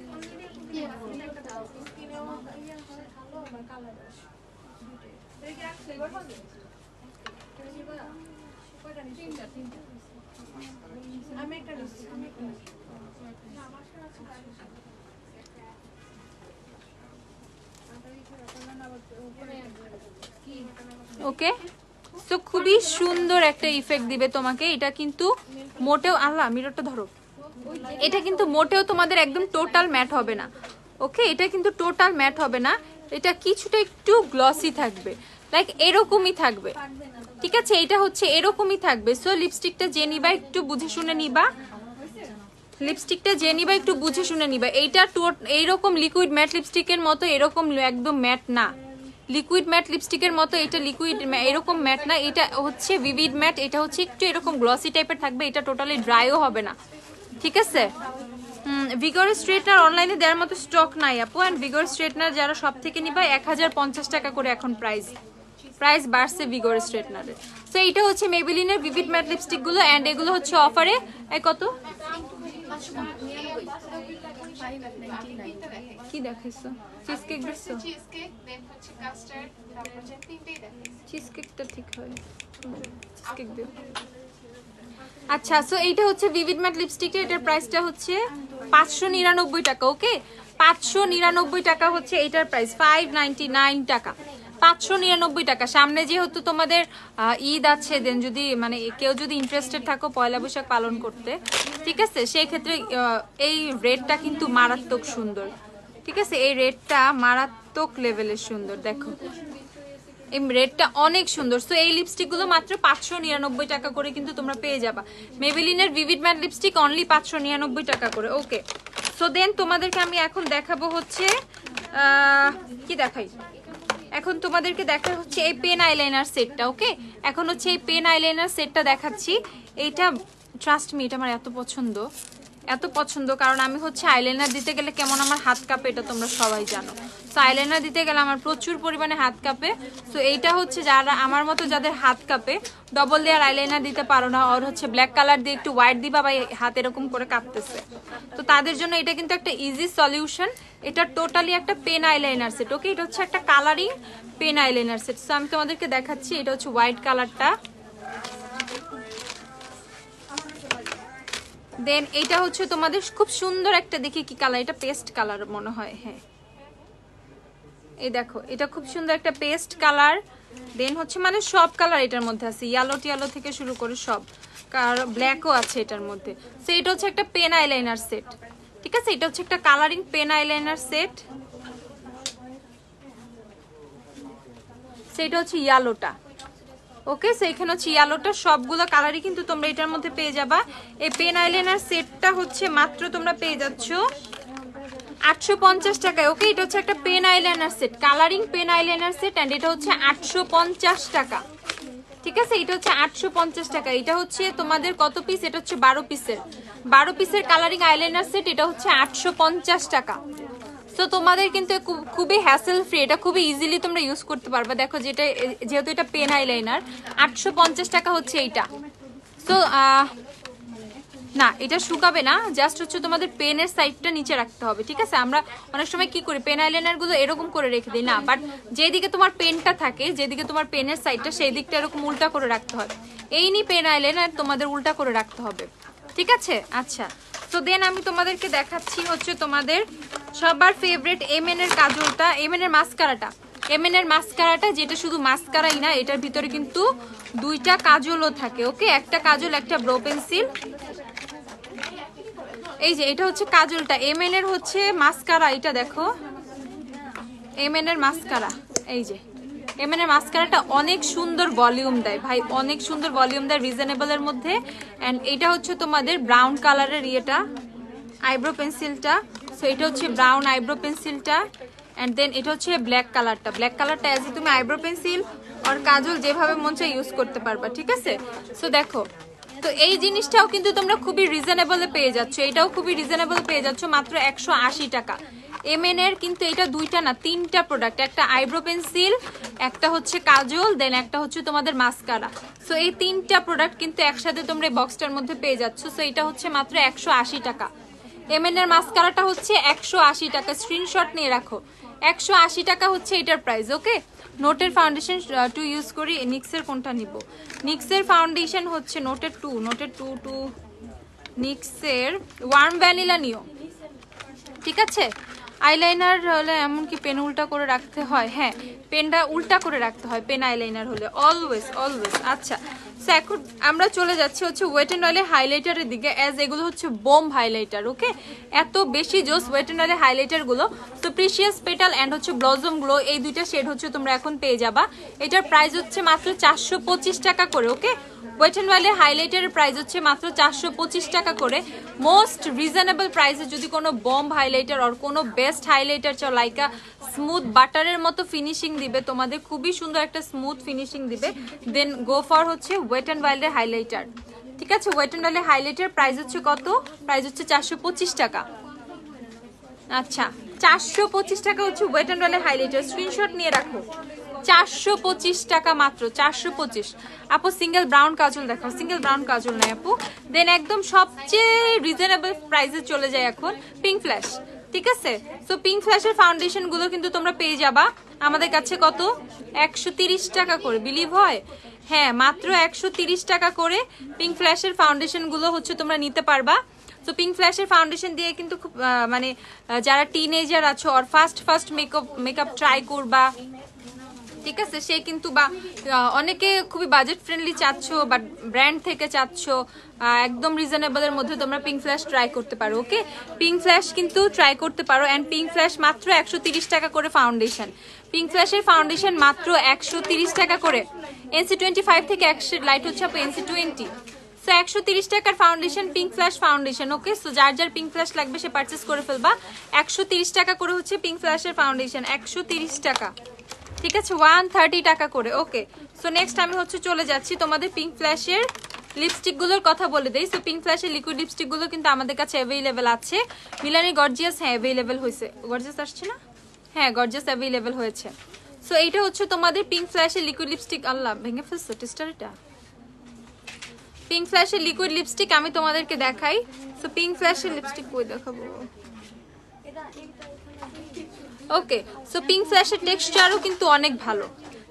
ওকে, তো খুবই সুন্দর একটা ইফেক্ট দিবে তোমাকে। এটা কিন্তু মোটেও, আল্লাহ মিররটা ধরো, এটা কিন্তু মোটেও তোমাদের একদম টোটাল ম্যাট হবে না। ওকে, এটা কিন্তু টোটাল ম্যাট হবে না, এটা কিছুটা একটু গ্লসি থাকবে, লাইক এরকমই থাকবে। ঠিক আছে, এটা হচ্ছে এরকমই থাকবে। সো লিপস্টিকটা যে নিবা একটু বুঝে শুনে নিবা, লিপস্টিকটা যে নিবা একটু বুঝে শুনে নিবা। এইটা এইরকম লিকুইড ম্যাট লিপস্টিকের মতো এরকম একদম ম্যাট না, লিকুইড ম্যাট লিপস্টিকের মতো এটা লিকুইড এরকম ম্যাট না, এটা হচ্ছে ভিভিড ম্যাট। এটা হচ্ছে একটু এরকম গ্লসি টাইপের থাকবে, এটা টোটালি ড্রাইও হবে না। ঠিক আছে, ভিগর স্ট্রেটনার অনলাইনে দেওয়ার মতো স্টক নাই আপু। অ্যান্ড ভিগর স্ট্রেটনার যারা সব থেকে নিবা 1050 টাকা করে এখন প্রাইস বাড়ছে ভিগর স্ট্রেটনারে। সো এইটা হচ্ছে মেবেলিনের ভিভিড ম্যাট লিপস্টিক গুলো, অ্যান্ড এগুলো হচ্ছে অফারে। কত কি দেখাইছো? চিজ কেক দিছো? চিজ কেকটা ঠিক হয়, চিজ কেক দিও। আচ্ছা, সো এইটা হচ্ছে ভিভিড ম্যাট লিপস্টিক, এটার প্রাইসটা হচ্ছে 599 টাকা। ওকে, 599 টাকা হচ্ছে এটার প্রাইস, 599 টাকা, 599 টাকা। সামনে যেহেতু তোমাদের ঈদ আছে, দেন যদি মানে কেউ যদি ইন্টারেস্টেড থাকো পয়লা বৈশাখ পালন করতে, ঠিক আছে, সেই ক্ষেত্রে এই রেটটা কিন্তু মারাত্মক সুন্দর। ঠিক আছে, এই রেটটা মারাত্মক লেভেলের সুন্দর, দেখো এই রেটটা অনেক সুন্দর। সো এই লিপস্টিক গুলো মাত্র 599 টাকা করে কিন্তু তোমরা পেয়ে যাবা। মেবেলিনের ভিভিড ম্যাট লিপস্টিক অনলি 599 টাকা করে। ওকে, সো দেন তোমাদেরকে আমি এখন দেখাবো হচ্ছে কি দেখাই, এখন তোমাদেরকে দেখা হচ্ছে এই পেন আইলাইনার সেটটা। ওকে, এখন হচ্ছে এই পেন আইলাইনার সেটটা দেখাচ্ছি। এইটা ট্রাস্ট মি, এটা আমার এত পছন্দ, কারণ আমি হচ্ছে আইলাইনার দিতে গেলে কেমন আমার হাত কাঁপে, এটা তোমরা সবাই জানো। সো আইলাইনার দিতে গেলে আমার প্রচুর পরিমাণে হাত কাঁপে। সো এইটা হচ্ছে যারা আমার মতো যাদের হাত কাঁপে, ডবল লেয়ার আইলাইনার দিতে পারো না, আর হচ্ছে ব্ল্যাক কালার দিয়ে একটু হোয়াইট দিবা বা হাত এরকম করে কাঁপতেছে, তো তাদের জন্য এটা কিন্তু একটা ইজি সলিউশন। এটা টোটালি একটা পেন আইলাইনার সেট। ওকে, এটা হচ্ছে একটা colouring pen eyeliner set. So আমি তোমাদেরকে দেখাচ্ছি, এটা হচ্ছে হোয়াইট কালারটা, দেন এটা হচ্ছে তোমাদের খুব সুন্দর একটা, দেখি কি কালার, এটা পেস্ট কালার মনে হয়, হ্যাঁ এই দেখো, এটা খুব সুন্দর একটা পেস্ট কালার। দেন হচ্ছে মানে সব কালার এটার মধ্যে আছে, ইয়েলো টিয়ালো থেকে শুরু করে সব, আর ব্ল্যাকও আছে এটার মধ্যে। সো এটা হচ্ছে একটা পেন আইলাইনার সেট। ঠিক আছে, এটা হচ্ছে একটা কালারিং পেন আইলাইনার সেট। সেটা হচ্ছে ইয়েলোটা। ওকে, সো এখানে হচ্ছে ইয়েলোটা, সবগুলো কালারই কিন্তু তোমরা এটার মধ্যে পেয়ে যাবা। এই পেন আইলাইনার সেটটা হচ্ছে মাত্র তোমরা পেয়ে যাচ্ছ 850 টাকায়। ওকে, এটা হচ্ছে একটা pen eyeliner set, colouring pen eyeliner set, and এটা হচ্ছে 850 টাকা। ঠিক আছে, এটা হচ্ছে 850 টাকা। এটা হচ্ছে তোমাদের কত পিস? এটা হচ্ছে 12 পিসের কালারিং আইলাইনার সেট, এটা হচ্ছে 850 টাকা। সো তোমাদের কিন্তু খুবই হ্যাসেল ফ্রি, এটা খুবই ইজিলি তোমরা ইউজ করতে পারবে। দেখো যেটা, যেহেতু এটা পেন আইলাইনার, 850 টাকা হচ্ছে এইটা। সো না, এটা শুকাবে না, জাস্ট হচ্ছে তোমাদের পেনের সাইডটা নিচে রাখতে হবে। ঠিক আছে, আমরা অনেক সময় কি করি, পেন আইলাইনার গুলো এরকম করে রেখে দিই না, বাট যেদিকে তোমার পেনটা থাকে, যেদিকে তোমার পেনের সাইডটা, সেই দিকটা এরকম উল্টা করে রাখতে হবে। এই নি পেন আইলাইনার তোমাদের উল্টা করে রাখতে হবে। ঠিক আছে, আচ্ছা। তো দেন আমি তোমাদেরকে দেখাচ্ছি হচ্ছে তোমাদের সবার ফেভারিট এমএন এর কাজলটা, এমএন এর মাস্কারাটা। এমএন এর মাস্কারাটা যেটা শুধু মাস্কারাই না, এটার ভিতরে কিন্তু দুইটা কাজলও থাকে। ওকে, একটা কাজল একটা ব্রো পেন্সিল। এই যে এটা হচ্ছে কাজলটা, এমএন এর হচ্ছে মাস্কারা, এটা দেখো এমএন এর মাস্কারা। এই যে এমএন এর মাস্কারাটা অনেক সুন্দর ভলিউম দেয় ভাই, অনেক সুন্দর ভলিউম দেয় রিজনেবলের মধ্যে। এন্ড এটা হচ্ছে তোমাদের ব্রাউন কালারের ইয়েটা, আইব্রো পেন্সিলটা। সো এটা হচ্ছে ব্রাউন আইব্রো পেন্সিলটা, এন্ড দেন এটা হচ্ছে ব্ল্যাক কালারটা। ব্ল্যাক কালারটা অ্যাজ তুমি আইব্রো পেন্সিল আর কাজল যেভাবে মন চায় ইউজ করতে পারবা। ঠিক আছে, সো দেখো তো এই জিনিসটাও কিন্তু তোমরা খুবই রিজনেবলে পেয়ে যাচ্ছ, এটাও খুবই রিজনেবল পেয়ে যাচ্ছ মাত্র 180 টাকা। এমএন এর কিন্তু এটা দুইটা না তিনটা প্রোডাক্ট, একটা আইব্রো পেন্সিল, একটা হচ্ছে কাজল, দেন একটা হচ্ছে তোমাদের মাস্কারা। সো এই তিনটা প্রোডাক্ট কিন্তু একসাথে তোমরা এই বক্সটার মধ্যে পেয়ে যাচ্ছ। সো এটা হচ্ছে মাত্র 180 টাকা। এমএন এর মাস্কারাটা হচ্ছে 180 টাকা, স্ক্রিনশট নিয়ে রাখো। 180 টাকা হচ্ছে এটার প্রাইস। ওকে, নোটের ফাউন্ডেশন টু ইউজ করি। নিক্সের কোনটা নিব? নিক্সের ফাউন্ডেশন হচ্ছে নোটের টু নিক্সের ওয়ার্ম ভ্যানিলা নিও, ঠিক আছে। আইলাইনার হলে এমনকি পেন উল্টা করে রাখতে হয়? হ্যাঁ, পেনটা উল্টা করে রাখতে হয় পেন আইলাইনার হলে, অলওয়েজ অলওয়েজ। আচ্ছা, সো এখন আমরা চলে যাচ্ছি হচ্ছে ওয়েট অ্যান্ড অয়েলের হাইলাইটারের দিকে, অ্যাজ এগুলো হচ্ছে বোম হাইলাইটার। ওকে, এত বেশি জোস ওয়েট অ্যান্ড অয়েলের হাইলাইটারগুলো। তো প্রিশিয়াস পেটাল অ্যান্ড হচ্ছে ব্লজম গ্লো, এই দুইটা শেড হচ্ছে তোমরা এখন পেয়ে যাবা। এটার প্রাইস হচ্ছে মাত্র 425 টাকা করে। ওকে, ওয়েট অ্যান্ড ওয়াইল্ডের হাইলাইটারের প্রাইস হচ্ছে মাত্র 425 টাকা করে। মোস্ট রিজনেবল প্রাইসে যদি কোনো বম হাইলাইটার আর কোনো বেস্ট হাইলাইটার চাও, লাইকা স্মুথ বাটারের মতো ফিনিশিং দিবে তোমাদের, খুবই সুন্দর একটা স্মুথ ফিনিশিং দিবে, দেন গো ফর হচ্ছে ওয়েট অ্যান্ড ওয়াইল্ডের হাইলাইটার। ঠিক আছে, ওয়েট অ্যান্ড ওয়াইল্ডের হাইলাইটার প্রাইস হচ্ছে কত? প্রাইস হচ্ছে 425 টাকা। আচ্ছা, 425 টাকা হচ্ছে ওয়েট অ্যান্ড ওয়াইল্ডের হাইলাইটার, স্ক্রিনশট নিয়ে রাখো। 425 টাকা মাত্র, 425। আপু সিঙ্গেল ব্রাউন কাজল দেখো। সিঙ্গেল ব্রাউন কাজল নাই আপু। দেন একদম সবচেয়ে রিজনেবল প্রাইসে চলে যায় এখন পিঙ্ক ফ্ল্যাশ। ঠিক আছে, সো পিঙ্ক ফ্ল্যাশের ফাউন্ডেশন গুলো কিন্তু তোমরা পেয়ে যাবা আমাদের কাছে কত? 130 টাকা করে। বিলিভ হয়? হ্যাঁ, মাত্র 130 টাকা করে পিঙ্ক ফ্ল্যাশের ফাউন্ডেশন গুলো হচ্ছে তোমরা নিতে পারবা। তো পিঙ্ক ফ্ল্যাশের ফাউন্ডেশন দিয়ে কিন্তু খুব মানে যারা টিনেজার আছো আর ফার্স্ট মেকআপ ট্রাই করবা, ঠিক আছে, সে কিন্তু বা অনেকে খুবই বাজেট ফ্রেন্ডলি চাচ্ছ বা ব্র্যান্ড থেকে চাচ্ছ, একদম রিজনেবলের মধ্যে তোমরা পিঙ্ক ফ্ল্যাশ ট্রাই করতে পারো। ওকে, পিঙ্ক ফ্ল্যাশ কিন্তু ট্রাই করতে পারো। অ্যান্ড পিঙ্ক ফ্ল্যাশ মাত্র 130 টাকা করে ফাউন্ডেশন। পিঙ্ক ফ্ল্যাশের ফাউন্ডেশন মাত্র 130 টাকা করে। NC25 থেকে এক শেড লাইট হচ্ছে আপু NC20। সো 130 টাকার ফাউন্ডেশন, পিঙ্ক ফ্ল্যাশ ফাউন্ডেশন। ওকে, সো যার যার পিঙ্ক ফ্ল্যাশ লাগবে সে পারচেস করে ফেলবা। 130 টাকা করে হচ্ছে পিঙ্ক ফ্ল্যাশের ফাউন্ডেশন, 130 টাকা। ঠিক আছে, 130 টাকা করে। ওকে, সো নেক্সট আমি হচ্ছে চলে যাচ্ছি তোমাদের পিঙ্ক ফ্ল্যাশের লিপস্টিক গুলোর কথা বলে দেই। সো পিঙ্ক ফ্ল্যাশের লিকুইড লিপস্টিক গুলো কিন্তু আমাদের কাছে অ্যাভেলেবেল আছে। মিলানি গর্জিয়াস, হ্যাঁ অ্যাভেলেবেল হয়েছে। গর্জিয়াস আসছে না? হ্যাঁ, গর্জিয়াস অ্যাভেলেবেল হয়েছে। সো এইটা হচ্ছে তোমাদের পিঙ্ক ফ্ল্যাশের লিকুইড লিপস্টিক। আল্লাহ, ভেঙে ফেলছো টেস্টার এটা। পিঙ্ক ফ্ল্যাশের লিকুইড লিপস্টিক আমি তোমাদেরকে দেখাই। সো পিঙ্ক ফ্ল্যাশের লিপস্টিক কই দেখাবো? ওকে, সো পিঙ্ক ফ্ল্যাশের টেক্সচারও কিন্তু অনেক ভালো।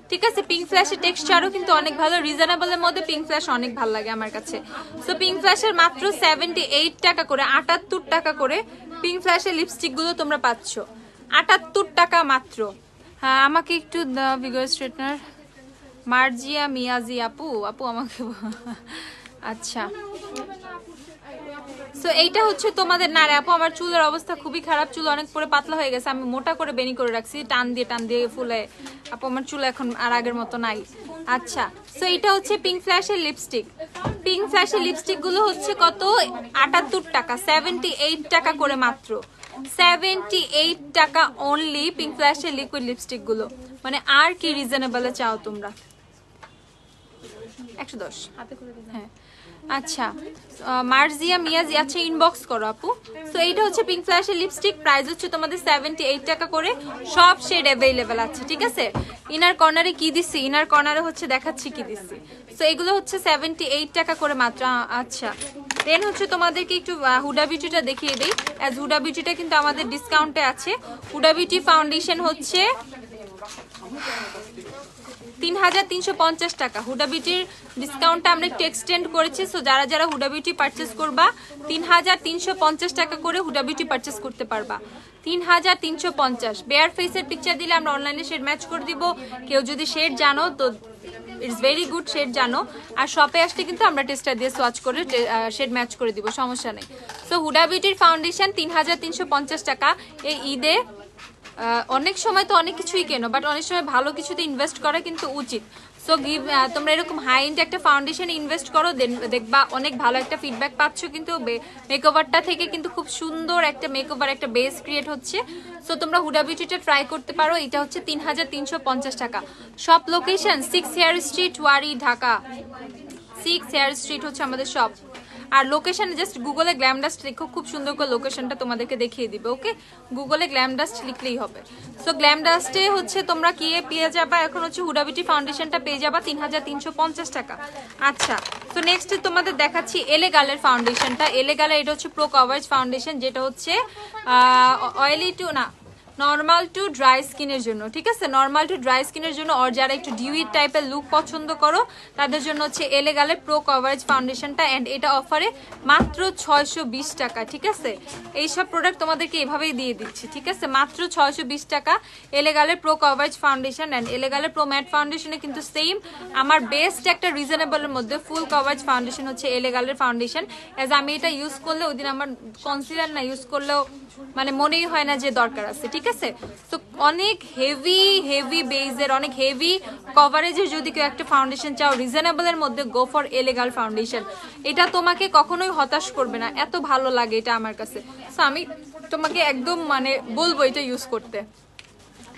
ঠিক আছে, পিঙ্ক ফ্ল্যাশের টেক্সচারও কিন্তু অনেক ভালো, রিজনেবলের মধ্যে পিঙ্ক ফ্ল্যাশ অনেক ভালো লাগে আমার কাছে। সো পিঙ্ক ফ্ল্যাশের মাত্র 78 টাকা করে, 78 টাকা করে পিঙ্ক ফ্ল্যাশের লিপস্টিক গুলো তোমরা পাচ্ছ, 78 টাকা মাত্র। হ্যাঁ, আমাকে একটু ভিগর স্ট্রেটনার মার্জিয়া মিয়াজি আপু আমাকে আচ্ছা। সো এইটা হচ্ছে তোমাদের না রে আপু, আমার চুলের অবস্থা খুবই খারাপ, চুল অনেক পরে পাতলা হয়ে গেছে, আমি মোটা করে বেনি করে রাখছি টান দিয়ে ফুলে। আপু আমার চুল এখন আর আগের মতো নাই। আচ্ছা, সো এটা হচ্ছে পিঙ্ক ফ্ল্যাশের লিপস্টিক। পিঙ্ক ফ্ল্যাশের লিপস্টিক গুলো হচ্ছে কত? 78 টাকা, 78 টাকা করে মাত্র, 78 টাকা অনলি পিঙ্ক ফ্ল্যাশের লিকুইড লিপস্টিক গুলো। মানে আর কি রিজনেবলে চাও তোমরা? 110 হাতে করে দিই। হ্যাঁ, আচ্ছা, মার্জিয়া মিয়াজি, আচ্ছা ইনবক্স করো আপু। সো এইটা হচ্ছে পিঙ্ক ফ্ল্যাশের লিপস্টিক, প্রাইস হচ্ছে তোমাদের 78 টাকা করে, সব শেড অ্যাভেলেবেল আছে। ঠিক আছে, ইনার কর্নারে কি দিচ্ছি? ইনার কর্নারে হচ্ছে দেখাচ্ছি কি দিচ্ছি। সো এগুলো হচ্ছে 78 টাকা করে মাত্র। আচ্ছা, দেন হচ্ছে তোমাদেরকে একটু হুডা বিউটিটা দেখিয়ে দিই। অ্যাজ হুডা বিউটিটা কিন্তু আমাদের ডিসকাউন্টে আছে। হুডা বিউটি ফাউন্ডেশন হচ্ছে 3350 টাকা। হুডা বিউটির ডিসকাউন্টটা আমরা একটু এক্সটেন্ড করেছি। সো যারা যারা হুডা বিউটি পারচেস করবা 3350 টাকা করে হুডা বিউটি পারচেস করতে পারবা। 3350। বেয়ার ফেসের পিকচার দিলে আমরা অনলাইনে শেড ম্যাচ করে দিব। কেউ যদি শেড জানো তো ইটস ভেরি গুড, শেড জানো। আর শপে আসলে কিন্তু আমরা টেস্টার দিয়ে সোয়াচ করে শেড ম্যাচ করে দিব, সমস্যা নেই। সো হুডা বিউটির ফাউন্ডেশন 3350 টাকা। এই ঈদে অনেক সময় তো অনেক কিছুই কেনো, বাট অনেক সময় ভালো কিছুতে ইনভেস্ট করা কিন্তু উচিত। সো তোমরা এরকম হাই এন্ড একটা ফাউন্ডেশনে ইনভেস্ট করো, দেখবা অনেক ভালো একটা ফিডব্যাক পাচ্ছ। কিন্তু মেকওভারটা থেকে কিন্তু খুব সুন্দর একটা মেকওভার, একটা বেস ক্রিয়েট হচ্ছে। সো তোমরা হুডা বিউটিটা ট্রাই করতে পারো। এটা হচ্ছে 3350 টাকা। সব লোকেশন 6 হেয়ার স্ট্রিট, ওয়ারি, ঢাকা। 6 হেয়ার স্ট্রিট হচ্ছে আমাদের শপ। আর লোকেশন জাস্ট গুগলে গ্ল্যাম ডাস্ট লিখো, খুব সুন্দর করে লোকেশনটা তোমাদেরকে দেখিয়ে দিবে। ওকে, গুগলে গ্ল্যাম ডাস্ট লিখলেই হবে। সো গ্ল্যাম ডাস্টে হচ্ছে তোমরা কি পেয়ে যাবা, এখন হচ্ছে হুডা বিউটি ফাউন্ডেশনটা পেয়ে যাবা 3350 টাকা। আচ্ছা, তো নেক্সট তোমাদের দেখাচ্ছি এলেগালের ফাউন্ডেশনটা। এলেগালের এটা হচ্ছে প্রো কভারেজ ফাউন্ডেশন, যেটা হচ্ছে অয়েলি টু না নর্মাল টু ড্রাই স্কিনের জন্য, ঠিক আছে, নর্মাল টু ড্রাই স্কিনের জন্য। আর যারা একটু ডিউই টাইপের লুক পছন্দ করো তাদের জন্য হচ্ছে এলেগালের প্রো কভারেজ ফাউন্ডেশনটা, অ্যান্ড এটা অফারে মাত্র 620 টাকা, ঠিক আছে। এইসব প্রোডাক্ট তোমাদেরকে এভাবেই দিয়ে দিচ্ছি, ঠিক আছে, মাত্র 620 টাকা এলেগালের প্রো কভারেজ ফাউন্ডেশন। অ্যান্ড এলেগালের প্রো ম্যাট ফাউন্ডেশনে কিন্তু সেম আমার বেস্ট একটা রিজনেবলের মধ্যে ফুল কভারেজ ফাউন্ডেশন হচ্ছে এলেগালের ফাউন্ডেশন। অ্যাজ আমি এটা ইউজ করলে ওই দিন আমার কনসিলার না ইউজ করলেও মানে মনেই হয় না যে দরকার আছে, ঠিক আছে। তো অনেক হেভি বেজের, অনেক হেভি কভারেজের যদি কেউ একটা ফাউন্ডেশন চাও রিজনেবলের মধ্যে, গো ফর এলেগাল ফাউন্ডেশন। এটা তোমাকে কখনোই হতাশ করবে না, এত ভালো লাগে এটা আমার কাছে। সো আমি তোমাকে একদম মানে বলবো এটা ইউজ করতে।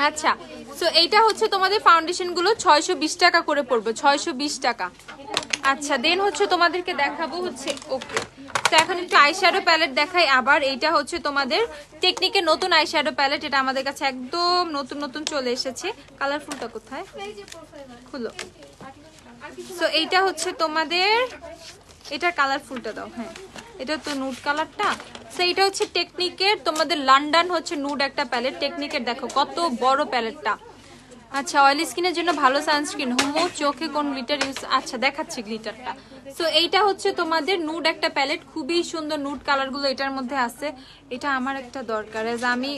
আচ্ছা, সো এইটা হচ্ছে তোমাদের ফাউন্ডেশন গুলো 620 টাকা করে পড়বে, 620 টাকা। আচ্ছা, দেন হচ্ছে তোমাদেরকে দেখাবো হচ্ছে, ওকে, তো এখন একটু আইশ্যাডো প্যালেট দেখাই আবার। এইটা হচ্ছে তোমাদের টেকনিকের নতুন আইশ্যাডো প্যালেট, এটা আমাদের কাছে একদম নতুন নতুন চলে এসেছে। কালারফুলটা কোথায়, খুলো। সো এইটা হচ্ছে তোমাদের, এটা কালারফুলটা দাও, হ্যাঁ এটা তো নুড কালারটা। সো এইটা হচ্ছে টেকনিকের তোমাদের লন্ডন হচ্ছে নুড একটা প্যালেট, টেকনিকের দেখো কত বড় প্যালেটটা। আচ্ছা, অয়েলি স্কিনের জন্য ভালো সানস্ক্রিন। হোমো চোখে কোন গ্লিটার ইউজ, আচ্ছা দেখাচ্ছি গ্লিটারটা। সো এইটা হচ্ছে তোমাদের নুড একটা প্যালেট, খুবই সুন্দর নুড কালারগুলো এটার মধ্যে আছে। এটা আমার একটা দরকার, এজ আমি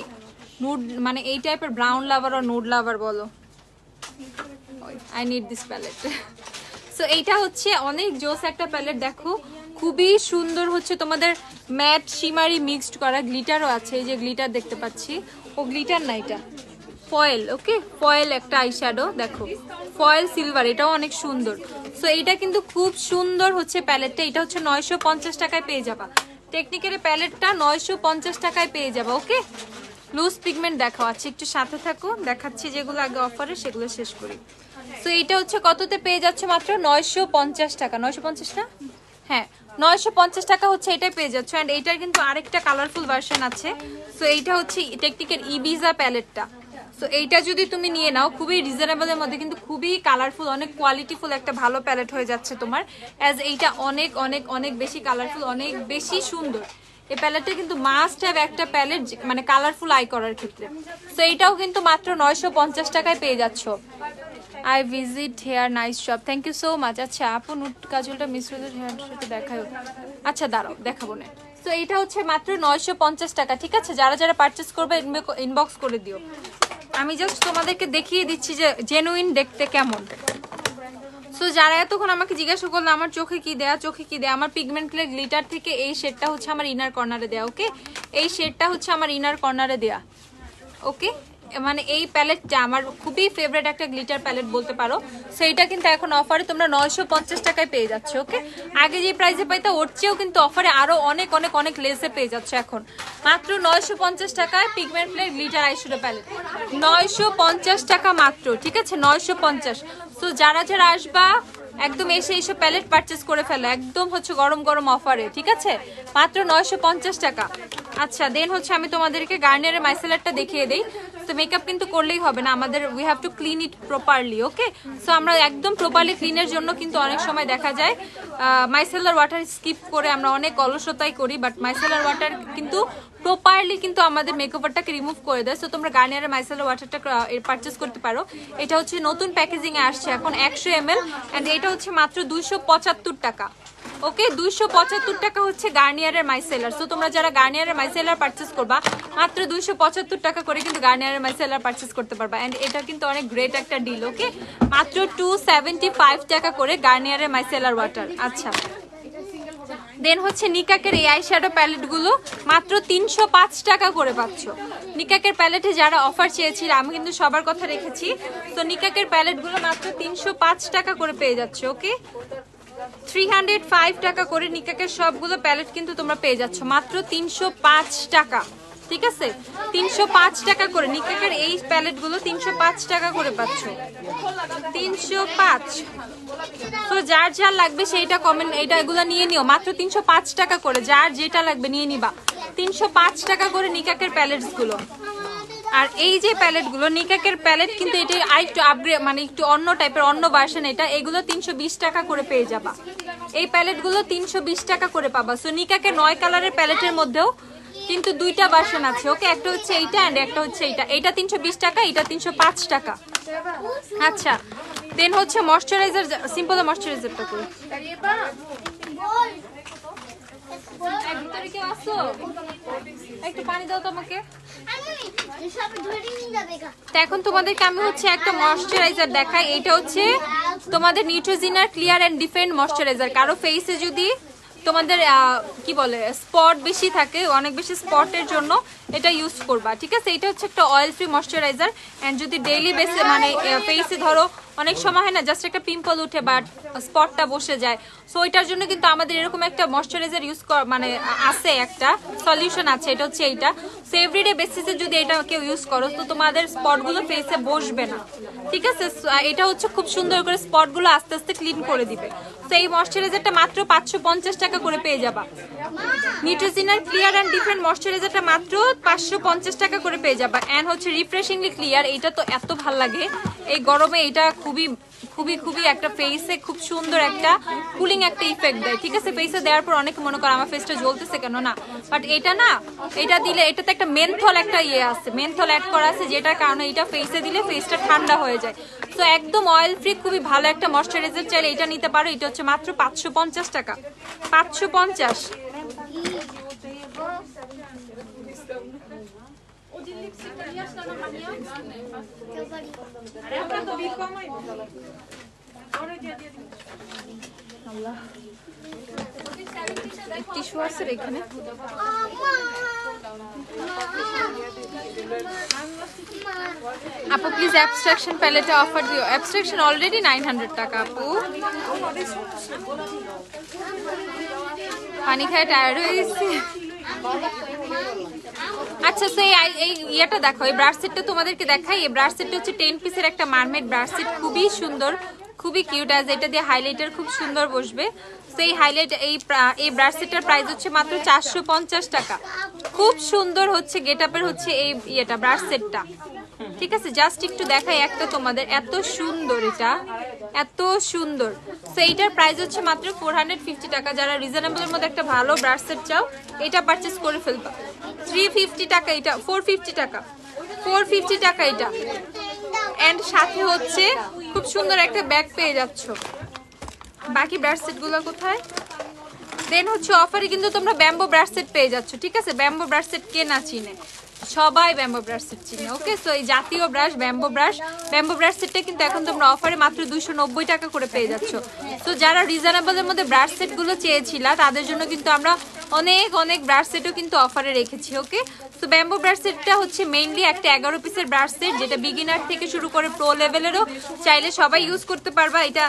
নুড মানে এই টাইপের ব্রাউন লাভার আর নুড লাভার বলো, I need this palette. So এইটা হচ্ছে অনেক জোস একটা প্যালেট, দেখো খুবই সুন্দর হচ্ছে তোমাদের ম্যাট শিমারি মিক্সড করা, গ্লিটারও আছে, এই যে গ্লিটার দেখতে পাচ্ছি, ও গ্লিটার না এটা ফয়েল, ওকে ফয়েল একটা আইশ্যাডো, দেখো ফয়েল সিলভার, এটাও অনেক সুন্দর। সো এইটা কিন্তু খুব সুন্দর হচ্ছে প্যালেটটা, এটা হচ্ছে 950 টাকায় পেয়ে যাবা। টেকনিকের প্যালেটটা 950 টাকায় পেয়ে যাবা। ওকে, লুজ পিগমেন্ট দেখাও, আচ্ছা একটু সাথে থাকো, দেখাচ্ছি যেগুলো আগে অফারে সেগুলো শেষ করি। সো এইটা হচ্ছে কততে পেয়ে যাচ্ছে, মাত্র 950 টাকা। 950 না, হ্যাঁ 950 টাকা হচ্ছে এটাই পেয়ে যাচ্ছে। অ্যান্ড এইটার কিন্তু আরেকটা কালারফুল ভার্সন আছে। সো এইটা হচ্ছে টেকনিকের ইবিজা প্যালেটটা। সো এইটা যদি তুমি নিয়ে নাও খুবই রিজনেবলের মধ্যে, কিন্তু খুবই কালারফুল, অনেক কোয়ালিটিফুল একটা ভালো প্যালেট হয়ে যাচ্ছে তোমার, অ্যাজ এইটা অনেক অনেক অনেক বেশি কালারফুল, অনেক বেশি সুন্দর। এই প্যালেটটা কিন্তু মাস্ট হ্যাভ একটা প্যালেট মানে কালারফুল আই করার ক্ষেত্রে। সো এইটাও কিন্তু মাত্র 950 টাকায় পেয়ে যাচ্ছ। I visit here nice shop, thank you so much. আচ্ছা আপু নুট কাজলটা মিশ্রিত হেয়ার সাথে দেখাও, আচ্ছা দাঁড়াও দেখাবো না। তো এইটা হচ্ছে মাত্র 950 টাকা, ঠিক আছে। যারা যারা পারচেস করবে ইনবক্স করে দিও। আমি জাস্ট তোমাদেরকে দেখিয়ে দিচ্ছি যে জেনুইন দেখতে কেমন। সো যারা এতক্ষণ আমাকে জিজ্ঞাসা করলো আমার চোখে কি দেয়া, চোখে কি দেয়া, আমার পিগমেন্ট ক্লে গ্লিটার থেকে এই শেডটা হচ্ছে আমার ইনার কর্নারে দেয়া। ওকে, এই শেডটা হচ্ছে আমার ইনার কর্নারে দেয়া। ওকে, মানে এই প্যালেটটা আমার খুবই ফেভারিট একটা গ্লিটার প্যালেট বলতে পারো। সেইটা কিন্তু এখন অফারে তোমরা 950 টাকায় পেয়ে যাচ্ছ। ওকে, আগে যে প্রাইসে পাইতে ওর চেয়েও কিন্তু অফারে আরো অনেক অনেক অনেক লেসে পেয়ে যাচ্ছ এখন মাত্র 950 টাকায়। Pigment play glitter eyeshadow palette 950 টাকা মাত্র, ঠিক আছে 950। সো যারা যারা আসবা একদম এসে এইসব প্যালেট পারচেস করে ফেলো, একদম হচ্ছে গরম গরম অফারে, ঠিক আছে মাত্র 950 টাকা। আচ্ছা দেন হচ্ছে আমি তোমাদেরকে গার্নিয়ারের মাইসেলারটা দেখিয়ে দিই। তো মেকআপ কিন্তু করলেই হবে না, আমাদের we have to clean it properly. Okay, so আমরা একদম প্রপারলি ক্লিনের জন্য কিন্তু অনেক সময় দেখা যায় মাইসেলার ওয়াটার স্কিপ করে আমরা অনেক অলসতাই করি, বাট মাইসেলার ওয়াটার কিন্তু প্রপারলি কিন্তু আমাদের মেকওভারটাকে রিমুভ করে দেয়। সো তোমরা গার্নিয়ারের মাইসেলার ওয়াটারটা পারচেস করতে পারো। এটা হচ্ছে নতুন প্যাকেজিং এ আসছে এখন 100 ml, অ্যান্ড এটা হচ্ছে মাত্র 275 টাকা। ওকে, 275 টাকা হচ্ছে গার্নিয়ারের মাইসেলার। সো তোমরা যারা গার্নিয়ারের মাইসেলার পারচেস করবা মাত্র 275 টাকা করে কিন্তু গার্নিয়ারের মাইসেলার পারচেস করতে পারবা, এন্ড এটা কিন্তু অনেক গ্রেট একটা ডিল। ওকে, মাত্র 275 টাকা করে গার্নিয়ারের মাইসেলার ওয়াটার। আচ্ছা দেন হচ্ছে নিকাকের এই আইশ্যাডো প্যালেট গুলো মাত্র 305 টাকা করে পাচ্ছ। নিকাকের প্যালেটে যারা অফার চেয়েছিল আমি কিন্তু সবার কথা রেখেছি। তো নিকাকের প্যালেট গুলো মাত্র 305 টাকা করে পেয়ে যাচ্ছে। ওকে, 305 টাকা করে নিকাকের সবগুলো প্যালেট কিন্তু তোমরা পেয়ে যাচ্ছ মাত্র 305 টাকা। ঠিক আছে 305 টাকা করে নিকাকের এই প্যালেটগুলো 305 টাকা করে পাচ্ছ 305। তো যার যার লাগবে সেইটা কমেন্ট এইটা এগুলো নিয়ে নিও মাত্র 305 টাকা করে যার যেটা লাগবে নিয়ে নিবা 305 টাকা করে নিকাকের প্যালেটস গুলো। আর এই যে প্যালেট গুলো নিকাকের প্যালেট কিন্তু এটা আরেকটু আপগ্রেড মানে একটু অন্য টাইপের অন্য ভার্সন এটা এগুলো 320 টাকা করে পেয়ে যাবা এই প্যালেট গুলো 320 টাকা করে পাবা। সো নিকাকের 9 কালারের প্যালেটের মধ্যেও কিন্তু দুইটা ভার্সন আছে ওকে একটা হচ্ছে এইটা এন্ড একটা হচ্ছে এইটা এটা 320 টাকা এটা 305 টাকা। আচ্ছা দেন হচ্ছে ময়শ্চারাইজার সিম্পল ময়শ্চারাইজারটা করে ভিতরে কেউ আসো একটু পানি দাও তো আমাকে। এখন তোমাদেরকে আমি হচ্ছে একটা ময়শ্চারাইজার দেখাই এটা হচ্ছে তোমাদের নিউট্রিজিনার ক্লিয়ার এন্ড ডিফেন্ড ময়শ্চারাইজার। কারো ফেসে যদি তোমাদের কি বলে স্পট বেশি থাকে অনেক বেশি স্পটের জন্য এটা ইউজ করবা ঠিক আছে। এটা হচ্ছে একটা অয়েল ফ্রি ময়শ্চারাইজার এন্ড যদি ডেইলি বেসে মানে ফেসে ধরো অনেক সময় হয় না জাস্ট একটা পিম্পল উঠে বাট স্পটটা বসে যায় সো এটার জন্য কিন্তু আমাদের এরকম একটা ময়শ্চারাইজার ইউজ মানে আছে একটা সলিউশন আছে এটা হচ্ছে এইটা। সো এভরিডে বেসিসে যদি এটা কেউ ইউজ করো তো তোমাদের স্পটগুলো ফেসে বসবে না ঠিক আছে। এটা হচ্ছে খুব সুন্দর করে স্পটগুলো আস্তে আস্তে ক্লিন করে দিবে। তো এই ময়শ্চারাইজারটা মাত্র 550 টাকা করে পেয়ে যাবা। নিউট্রিজিনার ক্লিয়ার এন্ড ডিফেন্ড ময়শ্চারাইজারটা মাত্র 550 টাকা করে পেয়ে যাবা এন্ড হচ্ছে রিফ্রেশিংলি ক্লিয়ার এটা তো এত ভাল লাগে এই গরমে এটা খুবই খুবই খুবই একটা ফেসে খুব সুন্দর একটা কুলিং একটা ইফেক্ট দেয় ঠিক আছে। ফেসে দেওয়ার পর অনেকে মনে করে আমার ফেসটা জ্বলতেছে কেন না বাট এটা না এটা দিলে এটাতে একটা মেনথল একটা ইয়ে আছে মেনথল অ্যাড করা আছে যেটার কারণে এটা ফেসে দিলে ফেসটা ঠান্ডা হয়ে যায়। তো একদম অয়েল ফ্রি খুবই ভালো একটা ময়শ্চারাইজার চাইলে এটা নিতে পারো এটা হচ্ছে মাত্র 550 টাকা 550। টিস্যু আছে এখানে আপু প্লিজ অ্যাবস্ট্রাকশন প্যালেটে অফার দিও। অ্যাবস্ট্রাকশন অলরেডি 900 টাকা আপু পানি খায় টায়ার্ড হয়ে গেছি। আচ্ছা সেই এই ইয়েটা দেখো এই ব্রাশ সেটটা তোমাদেরকে দেখাই। এই ব্রাশ সেটটা হচ্ছে 10 পিসের একটা মারমেড ব্রাশ সেট খুবই সুন্দর খুবই কিউট আর এটা দিয়ে হাইলাইটার খুব সুন্দর বসবে। সেই হাইলাইট এই ব্রাশ সেটটার প্রাইস হচ্ছে মাত্র 450 টাকা। খুব সুন্দর হচ্ছে গেটআপের হচ্ছে এই ইয়েটা ব্রাশ সেটটা ঠিক আছে। জাস্ট একটু দেখাই একটা তোমাদের এত সুন্দর এটা এত সুন্দর। সো এইটার প্রাইস হচ্ছে মাত্র 450 টাকা। যারা রিজনেবলের মধ্যে একটা ভালো ব্রাশ সেট চাও এটা পারচেজ করে ফেলবা। 350 টাকা এটা 450 টাকা 450 টাকা এটা এন্ড সাথে হচ্ছে খুব সুন্দর একটা ব্যাগ পেয়ে যাচ্ছ। বাকি ব্রাশ সেট গুলো কোথায় দেন হচ্ছে অফারে কিন্তু তোমরা ব্যাম্বো ব্রাশ সেট পেয়ে যাচ্ছ ঠিক আছে। ব্যাম্বো ব্রাশ সেট কে না চিনে সবাই ব্যাম্বো ব্রাশ সেট চিনে ওকে। সো এই জাতীয় ব্রাশ ব্যাম্বো ব্রাশ সেটটা কিন্তু এখন তোমরা অফারে মাত্র 290 টাকা করে পেয়ে যাচ্ছ। তো যারা রিজনেবলের মধ্যে ব্রাশ সেট গুলো চেয়েছিলা তাদের জন্য কিন্তু আমরা অনেক অনেক ব্রাশ সেটও কিন্তু অফারে রেখেছি ওকে। তো ব্যাম্বো ব্রাশ সেটটা হচ্ছে মেইনলি একটা 11 পিসের ব্রাশ সেট যেটা বিগিনার থেকে শুরু করে প্রো লেভেলেরও চাইলে সবাই ইউজ করতে পারবা। এটা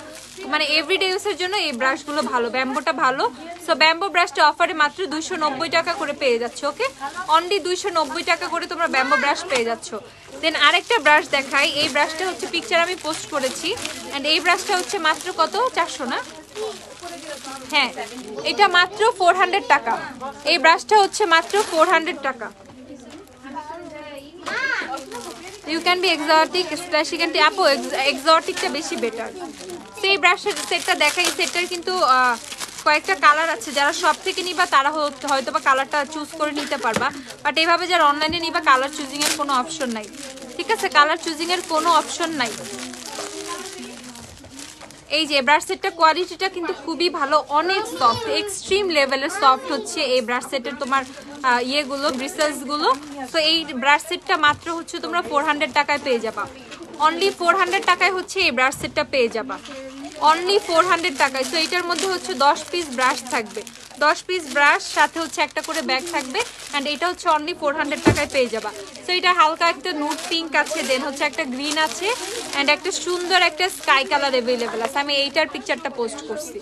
মানে এভরিডে ইউজের জন্য এই ব্রাশগুলো ভালো ব্যাম্বোটা ভালো। সো ব্যাম্বো ব্রাশটা অফারে মাত্র 290 টাকা করে পেয়ে যাচ্ছ ওকে। অনলি 290 টাকা করে তোমরা ব্যাম্বো ব্রাশ পেয়ে যাচ্ছ। দেন আরেকটা ব্রাশ দেখাই। এই ব্রাশটা হচ্ছে পিকচার আমি পোস্ট করেছি এন্ড এই ব্রাশটা হচ্ছে মাত্র কত 400 না হ্যাঁ এটা মাত্র 400 টাকা। এই ব্রাশটা হচ্ছে মাত্র 400 টাকা। You can be exotic splash can আপু এক্সোটিকটা বেশি বেটার। সেই ব্রাশের সেটটা দেখাই সেটটার কিন্তু কয়েকটা কালার আছে যারা সব থেকে নিবা তারা হয়তো বা কালারটা চুজ করে নিতে পারবা বাট এইভাবে যারা অনলাইনে নিবা কালার চুজিং এর কোনো অপশন নাই ঠিক আছে। কালার চুজিং এর কোনো অপশন নাই। এই যে ব্রাশ সেটটা কোয়ালিটিটা কিন্তু খুবই ভালো অনেক সফট এক্সট্রিম লেভেলের সফট হচ্ছে এই ব্রাশ সেটের তোমার ইয়েগুলো ব্রিসেলস গুলো। তো এই ব্রাশ সেটটা মাত্র হচ্ছে তোমরা 400 টাকায় পেয়ে যাবা। অনলি 400 টাকায় হচ্ছে এই ব্রাশ সেটটা পেয়ে যাবা অনলি 400 টাকায়। তো এটার মধ্যে হচ্ছে 10 পিস ব্রাশ থাকবে 10 পিস ব্রাশ, সাথে হচ্ছে একটা করে ব্যাগ থাকবে অ্যান্ড এটা হচ্ছে অনলি 400 টাকায় পেয়ে যাবা। সো এটা হালকা একটা নুট পিঙ্ক আছে, দেন হচ্ছে একটা গ্রিন আছে অ্যান্ড একটা সুন্দর একটা স্কাই কালার অ্যাভেলেবেল আছে। আমি এইটার পিকচারটা পোস্ট করছি।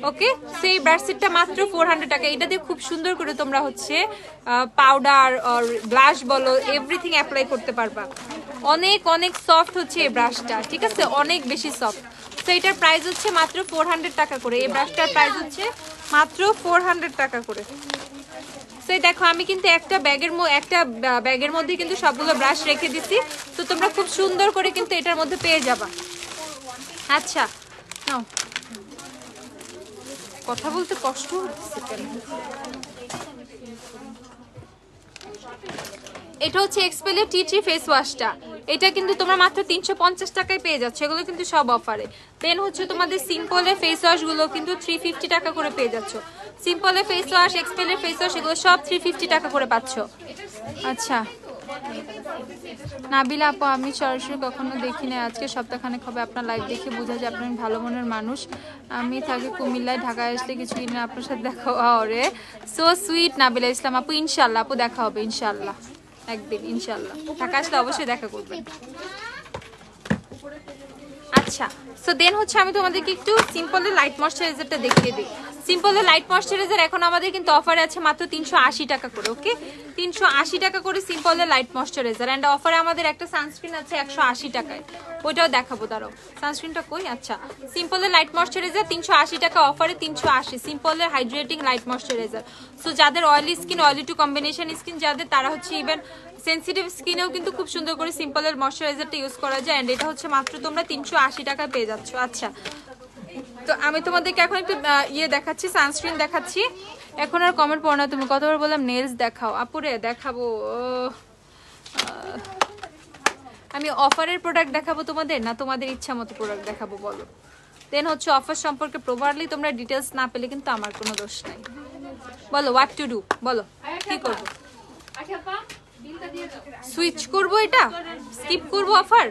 ওকে, সেই ব্রাশ সেটটা মাত্র 400 টাকা। এটা দিয়ে খুব সুন্দর করে তোমরা হচ্ছে পাউডার আর ব্লাশ বলো এভরিথিং অ্যাপ্লাই করতে পারবা। অনেক অনেক সফট হচ্ছে এই ব্রাশটা, ঠিক আছে, অনেক বেশি সফট। তো এটার প্রাইস হচ্ছে মাত্র 400 টাকা করে। এই ব্রাশটার প্রাইস হচ্ছে মাত্র 400 টাকা করে। তো দেখো আমি কিন্তু একটা ব্যাগের মধ্যে কিন্তু সবগুলো ব্রাশ রেখে দিছি, তো তোমরা খুব সুন্দর করে কিন্তু এটার মধ্যে পেয়ে যাবা। আচ্ছা নাও, কথা বলতে কষ্ট হচ্ছে কেন? এটা হচ্ছে এক্সপেলের টি ট্রি ফেস ওয়াশটা। এটা কিন্তু তোমরা মাত্র 350 টাকায় পেয়ে যাচ্ছ, এগুলো কিন্তু সব অফারে। দেন হচ্ছে তোমাদের সিম্পলের ফেস ওয়াশগুলো কিন্তু 350 টাকা করে পেয়ে যাচ্ছ। সিম্পলের ফেস ওয়াশ, এক্সপেলের ফেস ওয়াশ এগুলো সব 350 টাকা করে পাচ্ছ। আচ্ছা নাবিলা আপু, আমি সরাসরি কখনো দেখি না, আজকে সপ্তাহখানেক হবে আপনার লাইভ দেখে বোঝা যায় আপনি ভালো মনের মানুষ। আমি থাকি কুমিল্লায়, ঢাকায় আসলে কিছু কিনে আপনার সাথে দেখা হবে। সো সুইট নাবিলা ইসলাম আপু, ইনশাল্লাহ আপু দেখা হবে ইনশাল্লাহ, একদিন ইনশাল্লাহ ঢাকা আসলে অবশ্যই দেখা করবেন। আচ্ছা সো দেন হচ্ছে আমি তোমাদেরকে একটু সিম্পলের লাইট ময়শ্চারাইজারটা দেখিয়ে দিই। সিম্পলের লাইট ময়শ্চারাইজার এখন আমাদের কিন্তু অফারে আছে মাত্র 380 টাকা করে। ওকে, 380 টাকা করে সিম্পলের লাইট ময়শ্চারাইজার অ্যান্ড অফারে আমাদের একটা সানস্ক্রিন আছে 180 টাকায়, ওইটাও দেখাবো। দাঁড়াও, সানস্ক্রিনটা কই? আচ্ছা, সিম্পলের লাইট ময়শ্চারাইজার 380 টাকা অফারে, 380 সিম্পলের হাইড্রেটিং লাইট ময়শ্চারাইজার। সো যাদের oily skin, oily to combination skin যাদের, তারা হচ্ছে ইভেন সেন্সিটিভ স্কিনেও কিন্তু খুব সুন্দর করে সিম্পলের ময়শ্চারাইজারটা ইউজ করা যায় অ্যান্ড এটা হচ্ছে মাত্র তোমরা 380 টাকায় পেয়ে যাচ্ছ। আচ্ছা তো আমি তোমাদেরকে এখন একটু দেখাচ্ছি, সানস্ক্রিন দেখাচ্ছি। এখন আর কমেন্ট পড়ো না, তুমি কতবার বললাম নেলস দেখাও, আপুরে দেখাবো। আমি অফারের প্রোডাক্ট দেখাবো তোমাদের, না তোমাদের ইচ্ছা মতো প্রোডাক্ট দেখাবো বলো? দেন হচ্ছে অফার সম্পর্কে প্রপারলি তোমরা ডিটেলস না পেলে কিন্তু আমার কোনো দোষ নাই। বলো হোয়াট টু ডু, বলো কি করবো? সুইচ করবো, এটা স্কিপ করবো অফার?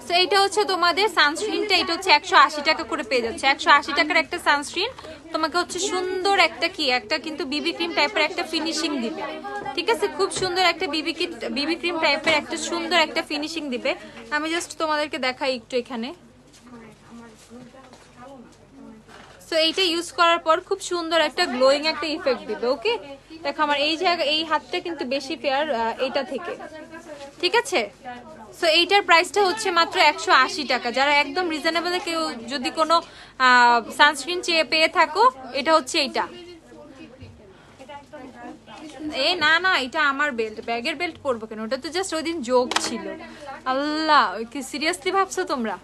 তো এইটা হচ্ছে তোমাদের সানস্ক্রিনটা, এটা হচ্ছে 180 টাকা করে পেয়ে যাচ্ছে। 180 টাকার একটা সানস্ক্রিন তোমাকে হচ্ছে সুন্দর একটা কিন্তু বিবি ক্রিম টাইপের একটা ফিনিশিং দিবে, ঠিক আছে, খুব সুন্দর একটা বিবি ক্রিম টাইপের একটা সুন্দর একটা ফিনিশিং দিবে। আমি জাস্ট তোমাদেরকে দেখাই একটু এখানে। সো এইটা ইউজ করার পর খুব সুন্দর একটা গ্লোয়িং একটা ইফেক্ট দিবে। ওকে, দেখো আমার এই জায়গা, এই হাতটা কিন্তু বেশি ফেয়ার এইটা থেকে, ঠিক আছে। সো এইটার প্রাইসটা হচ্ছে মাত্র 180 টাকা। যারা একদম রিজনেবল কেউ যদি কোনো সানস্ক্রিন পেয়ে থাকো, এটা হচ্ছে এইটা। না এটা আমার বেল্ট, ব্যাগের বেল্ট পরবো কেন? ওটা তো জাস্ট ওই দিন জোক ছিল। আল্লাহ, কি সিরিয়াসলি ভাবছো তোমরা?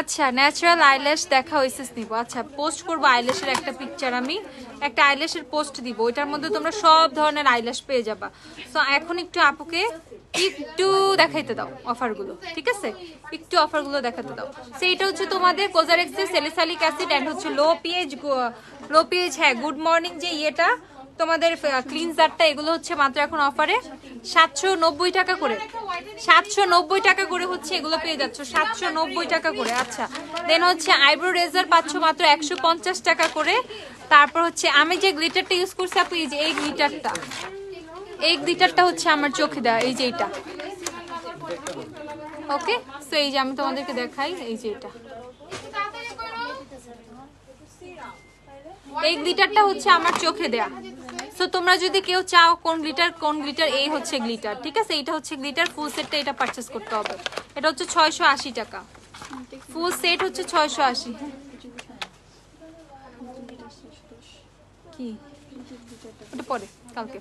আচ্ছা ন্যাচারাল আইল্যাশ দেখা হয়েছে নিব। আচ্ছা পোস্ট করবো আইল্যাশের একটা পিকচার, আমি একটা আইল্যাশের পোস্ট দিব, ওইটার মধ্যে তোমরা সব ধরনের আইল্যাশ পেয়ে যাবা। সো এখন একটু আপুকে একটু দেখাইতে দাও অফারগুলো, ঠিক আছে, একটু অফারগুলো দেখাতে দাও। সেইটা হচ্ছে তোমাদের কোজারেক্সের স্যালিসাইলিক অ্যাসিড এন্ড হচ্ছে লো পিএইচ হ্যাঁ গুড মর্নিং যে ইয়েটা তোমাদের ক্লিনজারটা, এগুলো হচ্ছে মাত্র এখন অফারে 790 টাকা করে। 790 টাকা করে হচ্ছে এগুলো পেয়ে যাচ্ছ, 790 টাকা করে। আচ্ছা দেন হচ্ছে আইব্রো রেজার পাচ্ছ মাত্র 150 টাকা করে। তারপর হচ্ছে আমি যে গ্লিটারটা ইউজ করছি আপু, এই যে এই গ্লিটারটা হচ্ছে আমার চোখে দেওয়া, এই যে এইটা। ওকে সো এই যে আমি তোমাদেরকে দেখাই, এই যে এটা, এই গ্লিটারটা হচ্ছে আমার চোখে দেয়া। সো তোমরা যদি কেউ চাও কোন গ্লিটার, এই হচ্ছে গ্লিটার, ঠিক আছে, এইটা হচ্ছে গ্লিটার ফুল সেটটা, এটা পারচেজ করতে হবে। এটা হচ্ছে 680 টাকা, ফুল সেট হচ্ছে 680। কি ওটা পরে কালকে,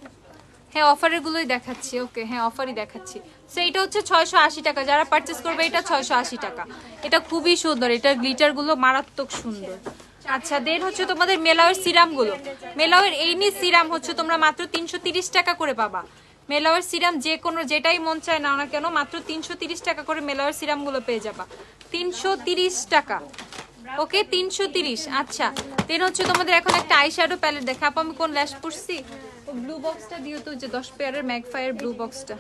হ্যাঁ অফারের গুলোই দেখাচ্ছি। ওকে হ্যাঁ অফারই দেখাচ্ছি। সো এটা হচ্ছে 680 টাকা, যারা পারচেজ করবে এটা 680 টাকা। এটা খুবই সুন্দর, এটার গ্লিটার গুলো মারাত্মক সুন্দর। আচ্ছা দেন হচ্ছে তোমাদের মেলাওয়ের সিরাম গুলো, মেলাওয়ের এইনি সিরাম হচ্ছে তোমরা মাত্র 330 টাকা করে পাবা। মেলাওয়ের সিরাম যে কোনো যেটাই মন চায় না কেন মাত্র 330 টাকা করে মেলাওয়ের সিরাম গুলো পেয়ে যাবা, 330 টাকা। ওকে 330। আচ্ছা দেন হচ্ছে তোমাদের এখন একটা আই শ্যাডো প্যালেট দেখা। আপু আমি কোন ল্যাশ পরছি, ব্লু বক্সটা দিও তো, যে 10 পেয়ারের ম্যাগফায়ার ব্লু বক্সটা।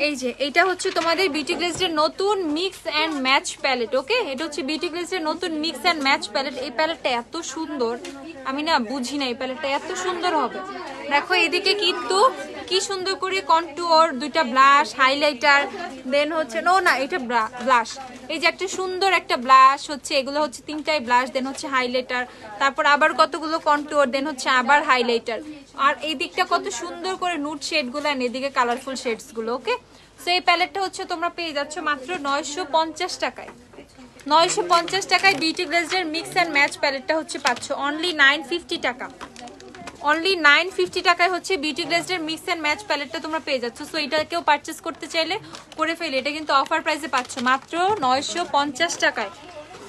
এই যে এটা হচ্ছে তোমাদের বিউটি গ্লেজের নতুন মিক্স অ্যান্ড ম্যাচ প্যালেট। ওকে, এটা হচ্ছে বিউটি গ্লেজের নতুন মিক্স অ্যান্ড ম্যাচ প্যালেট। এই প্যালেটটা এত সুন্দর, আমি না বুঝি না এই প্যালেটটা এত সুন্দর হবে। দেখো এদিকে কিন্তু কি সুন্দর করে কন্টুর, দুইটা ব্লাশ, হাইলাইটার, দেন হচ্ছে না এটা ব্লাশ, এই যে একটা সুন্দর একটা ব্লাশ হচ্ছে, এগুলো হচ্ছে তিনটাই ব্লাশ, দেন হচ্ছে হাইলাইটার, তারপর আবার কতগুলো কন্টুর, দেন হচ্ছে আবার হাইলাইটার, আর এই দিকটা কত সুন্দর করে নুট শেডগুলো, আর এদিকে কালারফুল শেডসগুলো। ওকে, সো এই প্যালেটটা হচ্ছে তোমরা পেয়ে যাচ্ছ মাত্র 950 টাকায়। 950 টাকায় বিউটি গ্লেজের মিক্স অ্যান্ড ম্যাচ প্যালেটটা হচ্ছে পাচ্ছ অনলি 950 টাকা। অনলি 950 টাকায় হচ্ছে বিউটি গ্লেজের মিক্স অ্যান্ড ম্যাচ প্যালেটটা তোমরা পেয়ে যাচ্ছ। সো এটা কেউ পারচেস করতে চাইলে করে ফেলে, এটা কিন্তু অফার প্রাইসে পাচ্ছ মাত্র 950 টাকায়।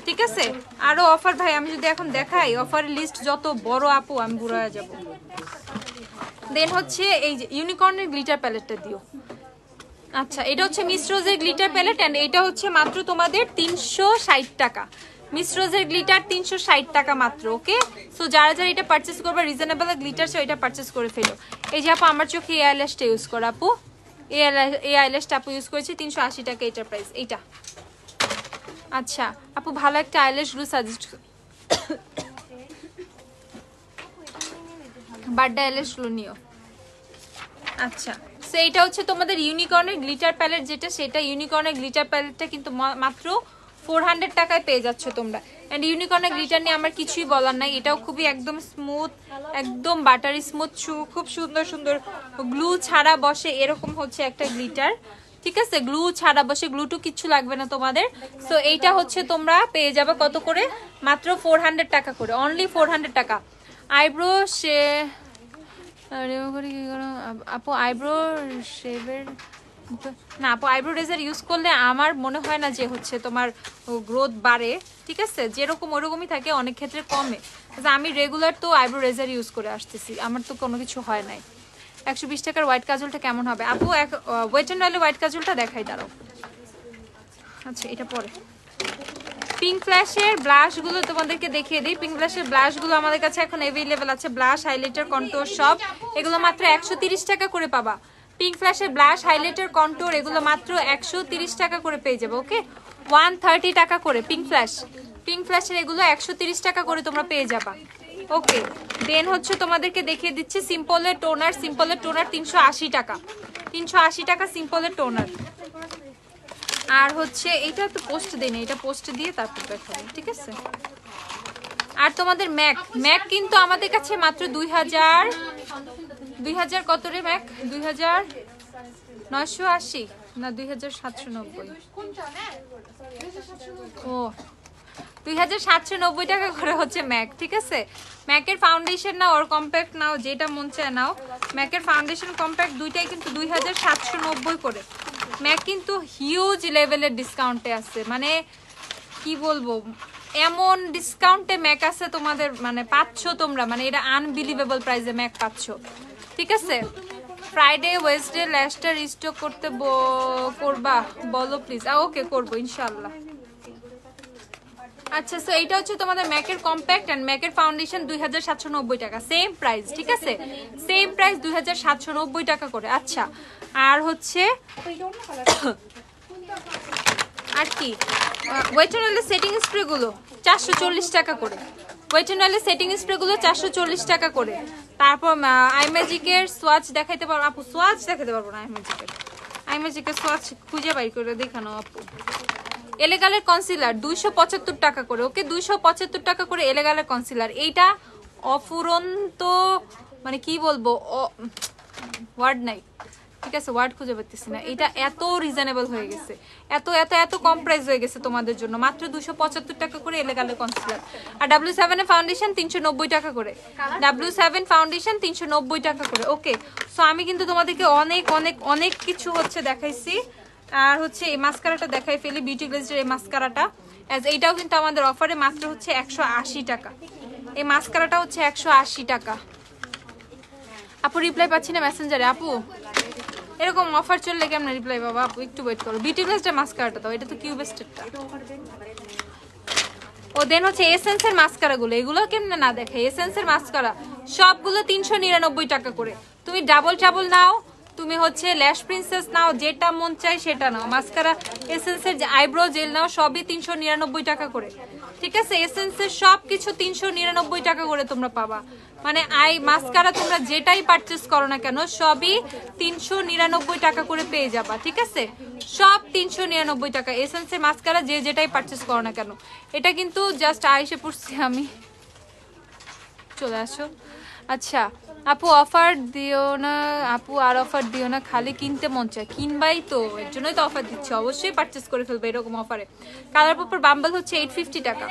ঠিক আছে, আরো অফার ভাই আমি যদি এখন দেখাই, অফারের লিস্ট যত বড় আপু আমি বুড়ো হয়ে যাবো। দেন হচ্ছে এই যে ইউনিকর্নের গ্লিটার প্যালেটটা দিও। আচ্ছা, এটা হচ্ছে মিস রোজের গ্লিটার প্যালেট, এন্ড এটা হচ্ছে মাত্র তোমাদের 360 টাকা। মিস রোজের গ্লিটার 360 টাকা মাত্র। ওকে, সো যারা যারা এটা পারচেস করবে রিজনেবল গ্লিটার চাও, এটা পারচেস করে ফেলো। এই যে আপু আমার চোখে এই আইল্যাশটা ইউজ করো আপু, এই আইল্যাশটা আপু ইউজ করেছি 380 টাকা এটার প্রাইস। এইটা আচ্ছা আপু ভালো একটা eyelash glue suggest, birthday eyelash glue নিও। আচ্ছা, সো এটা হচ্ছে তোমাদের ইউনিকর্নের গ্লিটার প্যালেট, যেটা সেটা ইউনিকর্নের গ্লিটার প্যালেটটা কিন্তু মাত্র 400 টাকায় পেয়ে যাচ্ছ তোমরা। এন্ড ইউনিকর্নের গ্লিটার নিয়ে আমার কিছুই বলার নাই, এটাও খুবই একদম স্মুথ, একদম বাটারি স্মুথ, খুব সুন্দর সুন্দর গ্লু ছাড়া বসে এরকম হচ্ছে একটা গ্লিটার। ঠিক আছে, গ্লু ছাড়া বসে, গ্লুটু কিচ্ছু লাগবে না তোমাদের। সো এইটা হচ্ছে তোমরা পেয়ে যাবে কত করে, মাত্র 400 টাকা করে, অনলি 400 টাকা। আইব্রো আপু আইব্রো শেভের না আপু, আইব্রো রেজার ইউজ করলে আমার মনে হয় না যে হচ্ছে তোমার গ্রোথ বাড়ে। ঠিক আছে, যেরকম ওরকমই থাকে, অনেক ক্ষেত্রে কমে। আমি রেগুলার তো আইব্রো রেজার ইউজ করে আসতেছি, আমার তো কোনো কিছু হয় নাই। 120 টাকার হোয়াইট কাজলটা কেমন হবে আপু? ওয়েট অ্যান্ড অয়েলে হোয়াইট কাজলটা দেখাই দাঁড়াও। আচ্ছা, এটা পরে পিঙ্ক ফ্ল্যাশের ব্লাশগুলো তোমাদেরকে দেখিয়ে দিই। পিঙ্ক ফ্ল্যাশের ব্লাশগুলো আমাদের কাছে এখন অ্যাভেলেবেল আছে, ব্লাশ, হাইলাইটার, কন্ট্যুর সব, এগুলো মাত্র 130 টাকা করে পাবা। পিঙ্ক ফ্ল্যাশের ব্লাশ, হাইলাইটার, কন্ট্যুর এগুলো মাত্র 130 টাকা করে পেয়ে যাবে। ওকে, 130 টাকা করে পিঙ্ক ফ্ল্যাশের এগুলো 130 টাকা করে তোমরা পেয়ে যাবা। ওকে, দেন হচ্ছে তোমাদেরকে দেখিয়ে দিচ্ছি সিম্পলের টোনার। 380 টাকা, 380 টাকা সিম্পলের টোনার। আর হচ্ছে এইটা তো পোস্ট দিন, এটা পোস্ট দিয়ে তারপর দেখাবো। ঠিক আছে, আর তোমাদের ম্যাক কিন্তু আমাদের কাছে মাত্র 2000 কত রে ম্যাক? 2980 না 2790? ও 2790 টাকা করে হচ্ছে ম্যাক। ঠিক আছে, ম্যাকের ফাউন্ডেশন নাও আর কম্প্যাক্ট নাও, যেটা মন চায় নাও। ম্যাকের ফাউন্ডেশন কম্প্যাক্ট দুইটাই কিন্তু 2790 করে। ম্যাক কিন্তু হিউজ লেভেলের ডিসকাউন্টে আছে, মানে কি বলবো, এমন ডিসকাউন্টে ম্যাক আছে তোমাদের, মানে পাচ্ছ তোমরা, মানে এটা আনবিলিভেবল প্রাইসে ম্যাক পাচ্ছ। ঠিক আছে, ফ্রাইডে ওয়েডনেসডে ল্যাশটা রিস্টক করতে করবা বলো প্লিজ। ওকে, করবো ইনশাআল্লাহ। আচ্ছা, সো এইটা হচ্ছে তোমাদের ম্যাকের কম্প্যাক্ট এন্ড ম্যাকের ফাউন্ডেশন 2790 টাকা, সেম প্রাইস। ঠিক আছে, সেম প্রাইস 2790 টাকা করে। আচ্ছা, আর হচ্ছে আর কি, ওয়েট অ্যান্ড অয়েলের সেটিং স্প্রে গুলো 440 টাকা করে। ওয়েট অ্যান্ড অয়েলের সেটিং স্প্রে গুলো 440 টাকা করে। তারপর আইম্যাজিকের সোয়াচ দেখাইতে পারবো আপু? সোয়াচ দেখাতে পারবো না, আইম্যাজিকের সোয়াচ খুঁজে বাই করে দেখানো আপু। এলেগালের কনসিলার 275 টাকা করে। ওকে, 275 টাকা করে এলেগালের কনসিলার। এইটা অফুরন্ত, মানে কি বলবো, ওয়ার্ড নাই। ঠিক আছে, ওয়ার্ড খুঁজে পাচ্ছি না। এটা এত রিজনেবল হয়ে গেছে, এত এত এত কম প্রাইস হয়ে গেছে তোমাদের জন্য, মাত্র 275 টাকা করে এলেগালের কনসিলার। আর W7 এর ফাউন্ডেশন 390 টাকা করে, W7 ফাউন্ডেশন 390 টাকা করে। ওকে, সো আমি কিন্তু তোমাদেরকে অনেক অনেক অনেক কিছু হচ্ছে দেখাইছি। আর হচ্ছে এই মাস্কারাটা দেখাই ফেলি, বিউটি গ্লেজের এই মাস্কারাটা, এইটাও কিন্তু আমাদের অফারে মাত্র হচ্ছে 180 টাকা। এই মাস্কারাটা হচ্ছে 180 টাকা। আপু রিপ্লাই পাচ্ছি না মেসেঞ্জারে। আপু এরকম অফার চললে কেমন রিপ্লাই বাবা? আপু একটু ওয়েট করো। বিউটি গ্লেজের মাস্কারাটা দাও, এটা তো কিউবেস্টেরটা। ও দেন হচ্ছে এসেন্সের মাস্কারা গুলো, এগুলো কেমনে না দেখে। এসেন্সের মাস্কারা সবগুলো 399 টাকা করে। তুমি ডাবল নাও তুমি হচ্ছে ল্যাশ প্রিন্সেস নাও, যেটা মন চাই সেটা নাও। মাস্কারা এসেন্সের যে আইব্রো জেল নাও, সবই 399 টাকা করে, ঠিক আছে? এসেন্সের সব কিছু 399 টাকা করে তোমরা পাবা। মানে মাস্কারা তোমরা যেটাই পারচেস করো না কেন সবই 399 টাকা করে পেয়ে যাবা, ঠিক আছে? সব 399 টাকা এসেন্সের মাস্কারা যে যেটাই পারচেস করো না কেন। এটা কিন্তু জাস্ট আইসে পড়ছি আমি, চলে আসো। আচ্ছা আপু অফার দিও না আপু, আর অফার দিও না, খালি কিনতে মন চায়। কিনবাই তো, এর জন্যই তো অফার দিচ্ছি, অবশ্যই পারচেস করে ফেলবে এরকম অফারে। কালার পপর বাম্বল হচ্ছে 850 টাকা।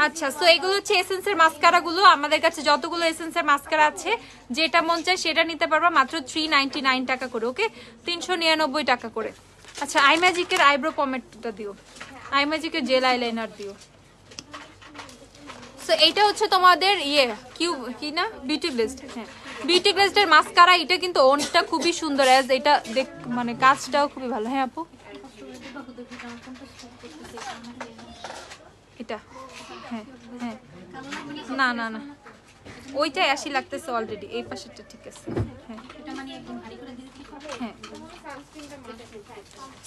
আচ্ছা সো এগুলো হচ্ছে এসেন্সের মাস্কারা গুলো। আমাদের কাছে যতগুলো এসেন্সের মাস্কারা আছে যেটা মন চায় সেটা নিতে পারবা মাত্র 399 টাকা করে, ওকে? 399 টাকা করে। আচ্ছা আই ম্যাজিকের আইব্রো পমেটটা দিও, আই ম্যাজিকের জেল আইলাইনার দিও। সো এইটা হচ্ছে তোমাদের কি না বিউটি গ্লেজড। হ্যাঁ বিউটি গ্লেজডের মাস্কারা, এটা কিন্তু ওনটা খুবই সুন্দর, অ্যাজ এটা মানে কাজটাও খুবই ভালো। হ্যাঁ আপু এটা, হ্যাঁ হ্যাঁ, না না না ওইটাই 80 লাগতেছে অলরেডি, এই পাশেরটা ঠিক আছে। হ্যাঁ হ্যাঁ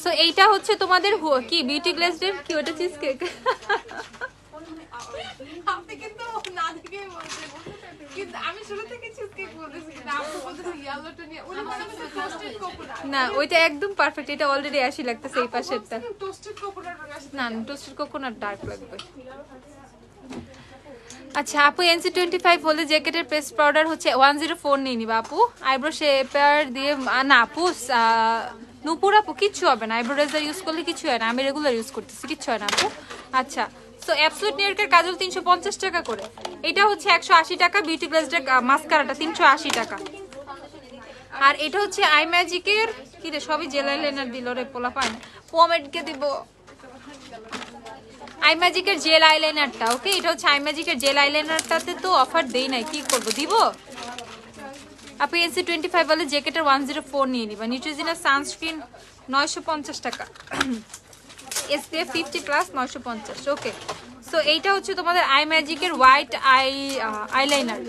সো এইটা হচ্ছে তোমাদের কি বিউটি গ্লেজডের কি, ওটা চিজ কেক। আপনি কিন্তু না দেখে বলছেন, কিন্তু আমি শুরু থেকে চিজ কেক বলতেছি না, আপনি বলতেছেন ইয়েলোটা নিয়ে, উনি বলতেছেন টোস্টেড কোকোনাট। না ওইটা একদম পারফেক্ট, এটা অলরেডি 80 লাগতেছে এই পাশেরটা। টোস্টেড কোকোনাট না, টোস্টেড কোকোনাট ডার্ক লাগবে। আচ্ছা আপু NC25 হলে জ্যাকেটের পেস্ট পাউডার হচ্ছে 104 নিয়ে নিবা আপু। আইব্রো শেপার দিয়ে না আপু, নুপুর আপু কিচ্ছু হবে না, আইব্রো রেজার ইউজ করলে কিছু হয় না, আমি রেগুলার ইউজ করতেছি, কিচ্ছু হয় না আপু। আচ্ছা সো অ্যাবসলিউট নিউইয়র্কের কাজল 350 টাকা করে, এটা হচ্ছে 180 টাকা। বিউটি গ্লেজডের মাস্কারাটা 380 টাকা। আর এটা হচ্ছে আই ম্যাজিকের কি রে, সবই জেল আইলাইনার দিল রে পোলাপান, পমেডকে দিব আই ম্যাজিকের জেল আইলাইনারটা, ওকে? এটা হচ্ছে আই ম্যাজিকের জেল আইলাইনারটাতে তো অফার দেই নাই, কি করব, দিব। আপনি NC25 বলে জ্যাকেটের 104 নিয়ে নিবা। নিউট্রিজিনা সানস্ক্রিন 950 টাকা, SPF 50+ 950, ওকে? সো এইটা হচ্ছে তোমাদের আই ম্যাজিকের white eyeliner,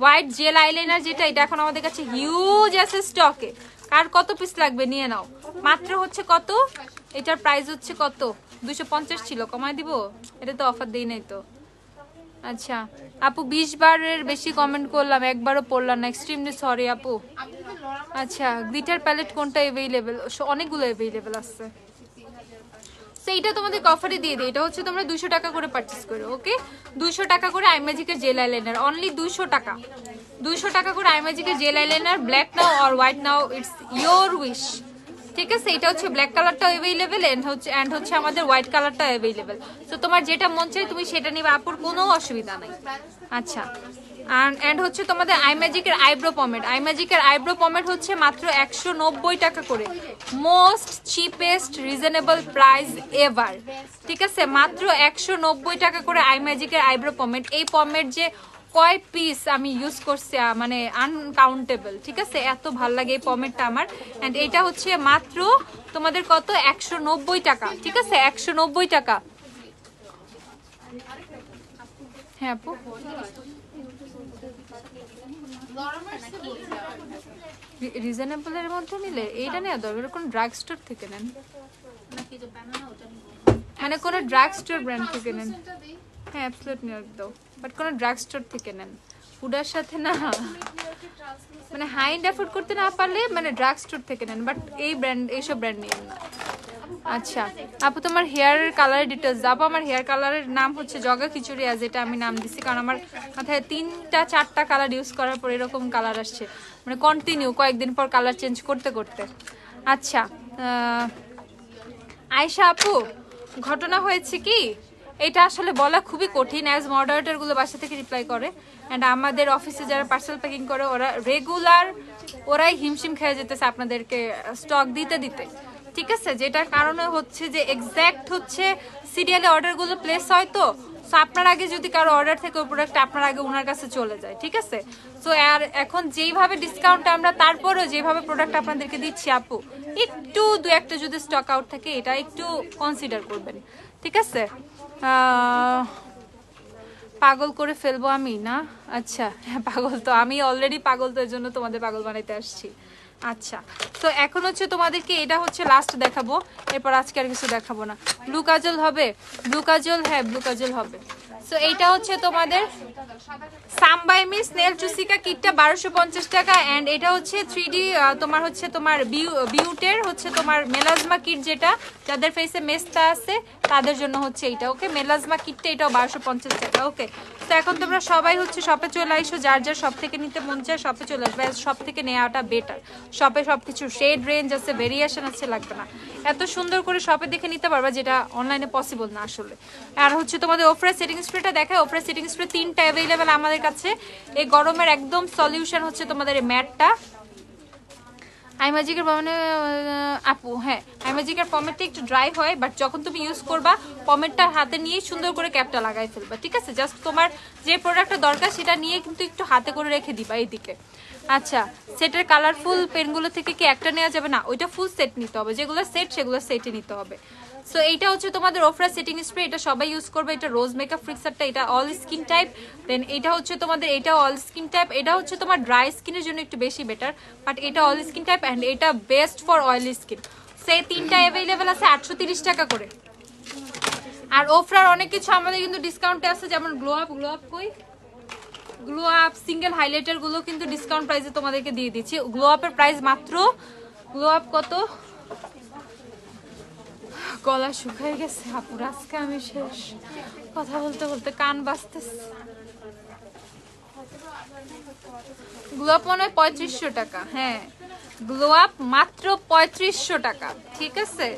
white gel eyeliner যেটা, এটা এখন আমাদের কাছে হিউজ আছে স্টকে। কার কত পিস লাগবে নিয়ে নাও, মাত্র হচ্ছে কত, এটার প্রাইস হচ্ছে কত, 250 ছিল, কমায় দিব, এটা তো অফার দেই নাই তো। আচ্ছা আপু 20 বারের বেশি কমেন্ট করলাম, একবারও পড়লাম না, এক্সট্রিমলি সরি আপু। আচ্ছা গ্লিটার প্যালেট কোনটা অ্যাভেলেবেল, অনেকগুলো অ্যাভেলেবেল আছে, সেইটা তোমাদের অফারে দিয়ে দিই। এটা হচ্ছে তোমরা 200 টাকা করে পারচেস করো, ওকে? 200 টাকা করে আই ম্যাজিকের জেল আইলাইনার, অনলি 200 টাকা। 200 টাকা করে আই ম্যাজিকের জেল আইলাইনার, ব্ল্যাক নাও অর হোয়াইট নাও, ইটস ইয়োর উইশ, ঠিক আছে? এটা হচ্ছে ব্ল্যাক কালারটা অ্যাভেলেবেল, এন্ড হচ্ছে আমাদের হোয়াইট কালারটা অ্যাভেলেবেল। তো তোমার যেটা মন চাই তুমি সেটা নিবে আপুর, কোনো অসুবিধা নাই। আচ্ছা এন্ড হচ্ছে তোমাদের আই ম্যাজিকের আইব্রো পমেড, আই ম্যাজিকের আইব্রো পমেড হচ্ছে মাত্র 190 টাকা করে, most cheapest reasonable price ever, ঠিক আছে? মাত্র 190 টাকা করে আই ম্যাজিকের আইব্রো পমেড। এই পমেড যে কয় পিস আমি ইউজ করছি মানে আনকাউন্টেবল, ঠিক আছে? এত ভাল লাগে এই পমেডটা আমার। এন্ড এটা হচ্ছে মাত্র তোমাদের কত, 190 টাকা, ঠিক আছে? 190 টাকা। হ্যাঁ আপু রিজনেবলের মধ্যে নিলে এইটা নেওয়া দরকার, কোন ড্রাগ স্টোর থেকে নেন, মানে কোনো ড্রাগ স্টোর ব্র্যান্ড থেকে নেন। হ্যাঁ অ্যাবসলিউট নিউইয়র্ক দাও, বাট কোনো ড্রাগ স্টোর থেকে নেন, ফুডার সাথে না, মানে হাই এন্ড অ্যাফোর্ড করতে না পারলে মানে ড্রাগ স্টোর থেকে নেন, বাট এই ব্র্যান্ড, এইসব ব্র্যান্ড নিয়েন না। আচ্ছা আপু তোমার হেয়ারের কালারের ডিটেলস দাও। আমার হেয়ার কালারের নাম হচ্ছে জগা খিচুড়ি, আজ এটা আমি নাম দিছি কারণ আমার মাথায় 3-4টা কালার ইউজ করার পর এরকম কালার আসছে, মানে কন্টিনিউ কয়েকদিন পর কালার চেঞ্জ করতে করতে। আচ্ছা আয়শা আপু ঘটনা হয়েছে কি, এটা আসলে বলা খুবই কঠিন, অ্যাজ মডারেটরগুলো বাসা থেকে রিপ্লাই করে, অ্যান্ড আমাদের অফিসে যারা পার্সেল প্যাকিং করে ওরা রেগুলার, ওরাই হিমশিম খেয়ে যেতেছে আপনাদেরকে স্টক দিতে দিতে, ঠিক আছে? যেটার কারণে হচ্ছে যে এক্স্যাক্ট হচ্ছে সিরিয়ালে অর্ডারগুলো প্লেস হয়, তো আপনার আগে যদি কারো অর্ডার থেকে ওই প্রোডাক্ট আপনার আগে ওনার কাছে চলে যায়, ঠিক আছে? সো আর এখন যেইভাবে ডিসকাউন্ট আমরা তারপরও যেভাবে প্রোডাক্ট আপনাদেরকে দিচ্ছি আপু, একটু 2-1টা যদি স্টক আউট থাকে এটা একটু কনসিডার করবেন, ঠিক আছে? পাগল করে ফেলবো আমি না? আচ্ছা হ্যাঁ পাগল তো আমি অলরেডি পাগল, তো এর জন্য তোমাদের পাগল বানাইতে আসছি। আচ্ছা, তো এখন হচ্ছে তোমাদেরকে এটা হচ্ছে লাস্ট দেখাবো, এরপর আজকে আর কিছু দেখাবো না। ব্লু কাজল হবে, ব্লু কাজল, হ্যাঁ ব্লু কাজল হবে। সো এইটা হচ্ছে তোমাদের সাম্বাই মিস নেল চুসিকা কিটটা 1250 টাকা। অ্যান্ড এটা হচ্ছে 3D তোমার হচ্ছে তোমার বিউটের হচ্ছে তোমার মেলাজমা কিট, যেটা যাদের ফেসে মেস্তা আছে তাদের জন্য হচ্ছে এইটা। ওকে, মেলাজমা কিটটা এটাও 1250 টাকা। ওকে, তো এখন তোমরা সবাই হচ্ছে শপে চলে আইসো, যার যার শপ থেকে নিতে মন চায় শপে চলে আসবে। শপ থেকে নেওয়াটা বেটার, শপে সব কিছু শেড রেঞ্জ আছে, ভেরিয়েশন আছে, লাগবে না। এত সুন্দর করে শপে দেখে নিতে পারবা, যেটা অনলাইনে পসিবল না আসলে। আর হচ্ছে তোমাদের ওফরা সেটিং স্প্রেটা দেখায়। ওফরা সেটিং স্প্রে 3টা অ্যাভেলেবেল আমাদের কাছে। এই গরমের একদম সলিউশন হচ্ছে তোমাদের এই ম্যাটটা। আইম্যাজিকের মানে আপু, হ্যাঁ আইম্যাজিকের পমেটটা একটু ড্রাই হয়, বাট যখন তুমি ইউজ করবা পমেটটা হাতে নিয়ে সুন্দর করে ক্যাপটা লাগাই ফেলবা, ঠিক আছে? জাস্ট তোমার যে প্রোডাক্টটা দরকার সেটা নিয়ে কিন্তু একটু হাতে করে রেখে দিবা এইদিকে। আচ্ছা, সেটের কালারফুল পেনগুলো থেকে কি একটা নেওয়া যাবে না? ওইটা ফুল সেট নিতে হবে, যেগুলো সেট সেগুলো সেটে নিতে হবে। সো এইটা হচ্ছে তোমাদের ওফরা সেটিং স্প্রে, এটা সবাই ইউজ করবে। এটা রোজ মেকআপ ফিক্সারটা, এটা অল স্কিন টাইপ। দেন এটা হচ্ছে তোমাদের, এটা অল স্কিন টাইপ। এটা হচ্ছে তোমার ড্রাই স্কিনের জন্য একটু বেশি বেটার, বাট এটা অল স্কিন টাইপ অ্যান্ড এটা বেস্ট ফর অয়েলি স্কিন। সেই 3টা অ্যাভেলেবেল আছে 830 টাকা করে। আর ওফরার অনেক কিছু আমাদের কিন্তু ডিসকাউন্টে আছে, যেমন গ্লো আপ, গ্লো আপ কই, গ্লো আপ সিঙ্গেল হাইলাইটার গুলো কিন্তু ডিসকাউন্ট প্রাইসে তোমাদেরকে দিয়ে দিচ্ছি। গ্লো আপের প্রাইস মাত্র, গ্লো আপ কত, গলা শুকাই গেছে আপুর, আজকে আমি শেষ, কথা বলতে বলতে কান বাজতেছে। গ্লো আপ মনে হয় 3500 টাকা, হ্যাঁ গ্লো আপ মাত্র 3500 টাকা, ঠিক আছে?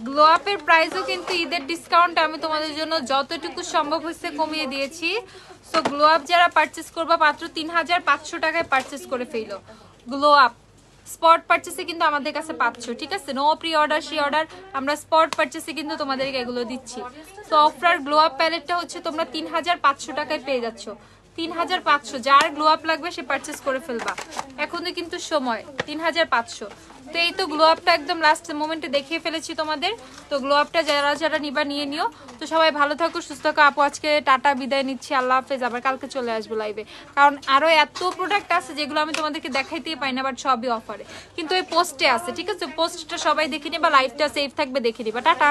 গ্লো আপের প্রাইসও কিন্তু ঈদের ডিসকাউন্ট আমি তোমাদের জন্য যতটুকু সম্ভব হয়েছে কমিয়ে দিয়েছি। সো গ্লো আপ যারা পারচেস করবা মাত্র 3500 টাকায় পারচেস করে ফেলো। গ্লো আপ স্পট পারচেসে কিন্তু আমাদের কাছে পাচ্ছ, ঠিক আছে? No pre order see order, আমরা স্পট পারচেসে কিন্তু তোমাদেরকে এগুলো দিচ্ছি। তো অফার গ্লো আপ প্যালেটটা হচ্ছে তোমরা 3500 টাকায় পেয়ে যাচ্ছ। 3500, যার গ্লো আপ লাগবে সে পারচেস করে ফেলবা, এখনো কিন্তু সময়। 3500। তো এই তো গ্লো আপটা একদম লাস্ট মোমেন্টে দেখিয়ে ফেলেছি তোমাদের। তো গ্লো আপটা যারা যারা নিবা নিয়ে নিও। তো সবাই ভালো থাকো, সুস্থ থাকো। আপু আজকে টাটা, বিদায় নিচ্ছি, আল্লাহ হাফেজ। আবার কালকে চলে আসবো লাইভে, কারণ আরো এত প্রোডাক্ট আছে যেগুলো আমি তোমাদেরকে দেখাইতেই পাই না, বাট সবই অফারে। কিন্তু এই পোস্টে আছে, ঠিক আছে? পোস্টটা সবাই দেখে নিবা, লাইভটা সেভ থাকবে, দেখে নিবা। টাটা।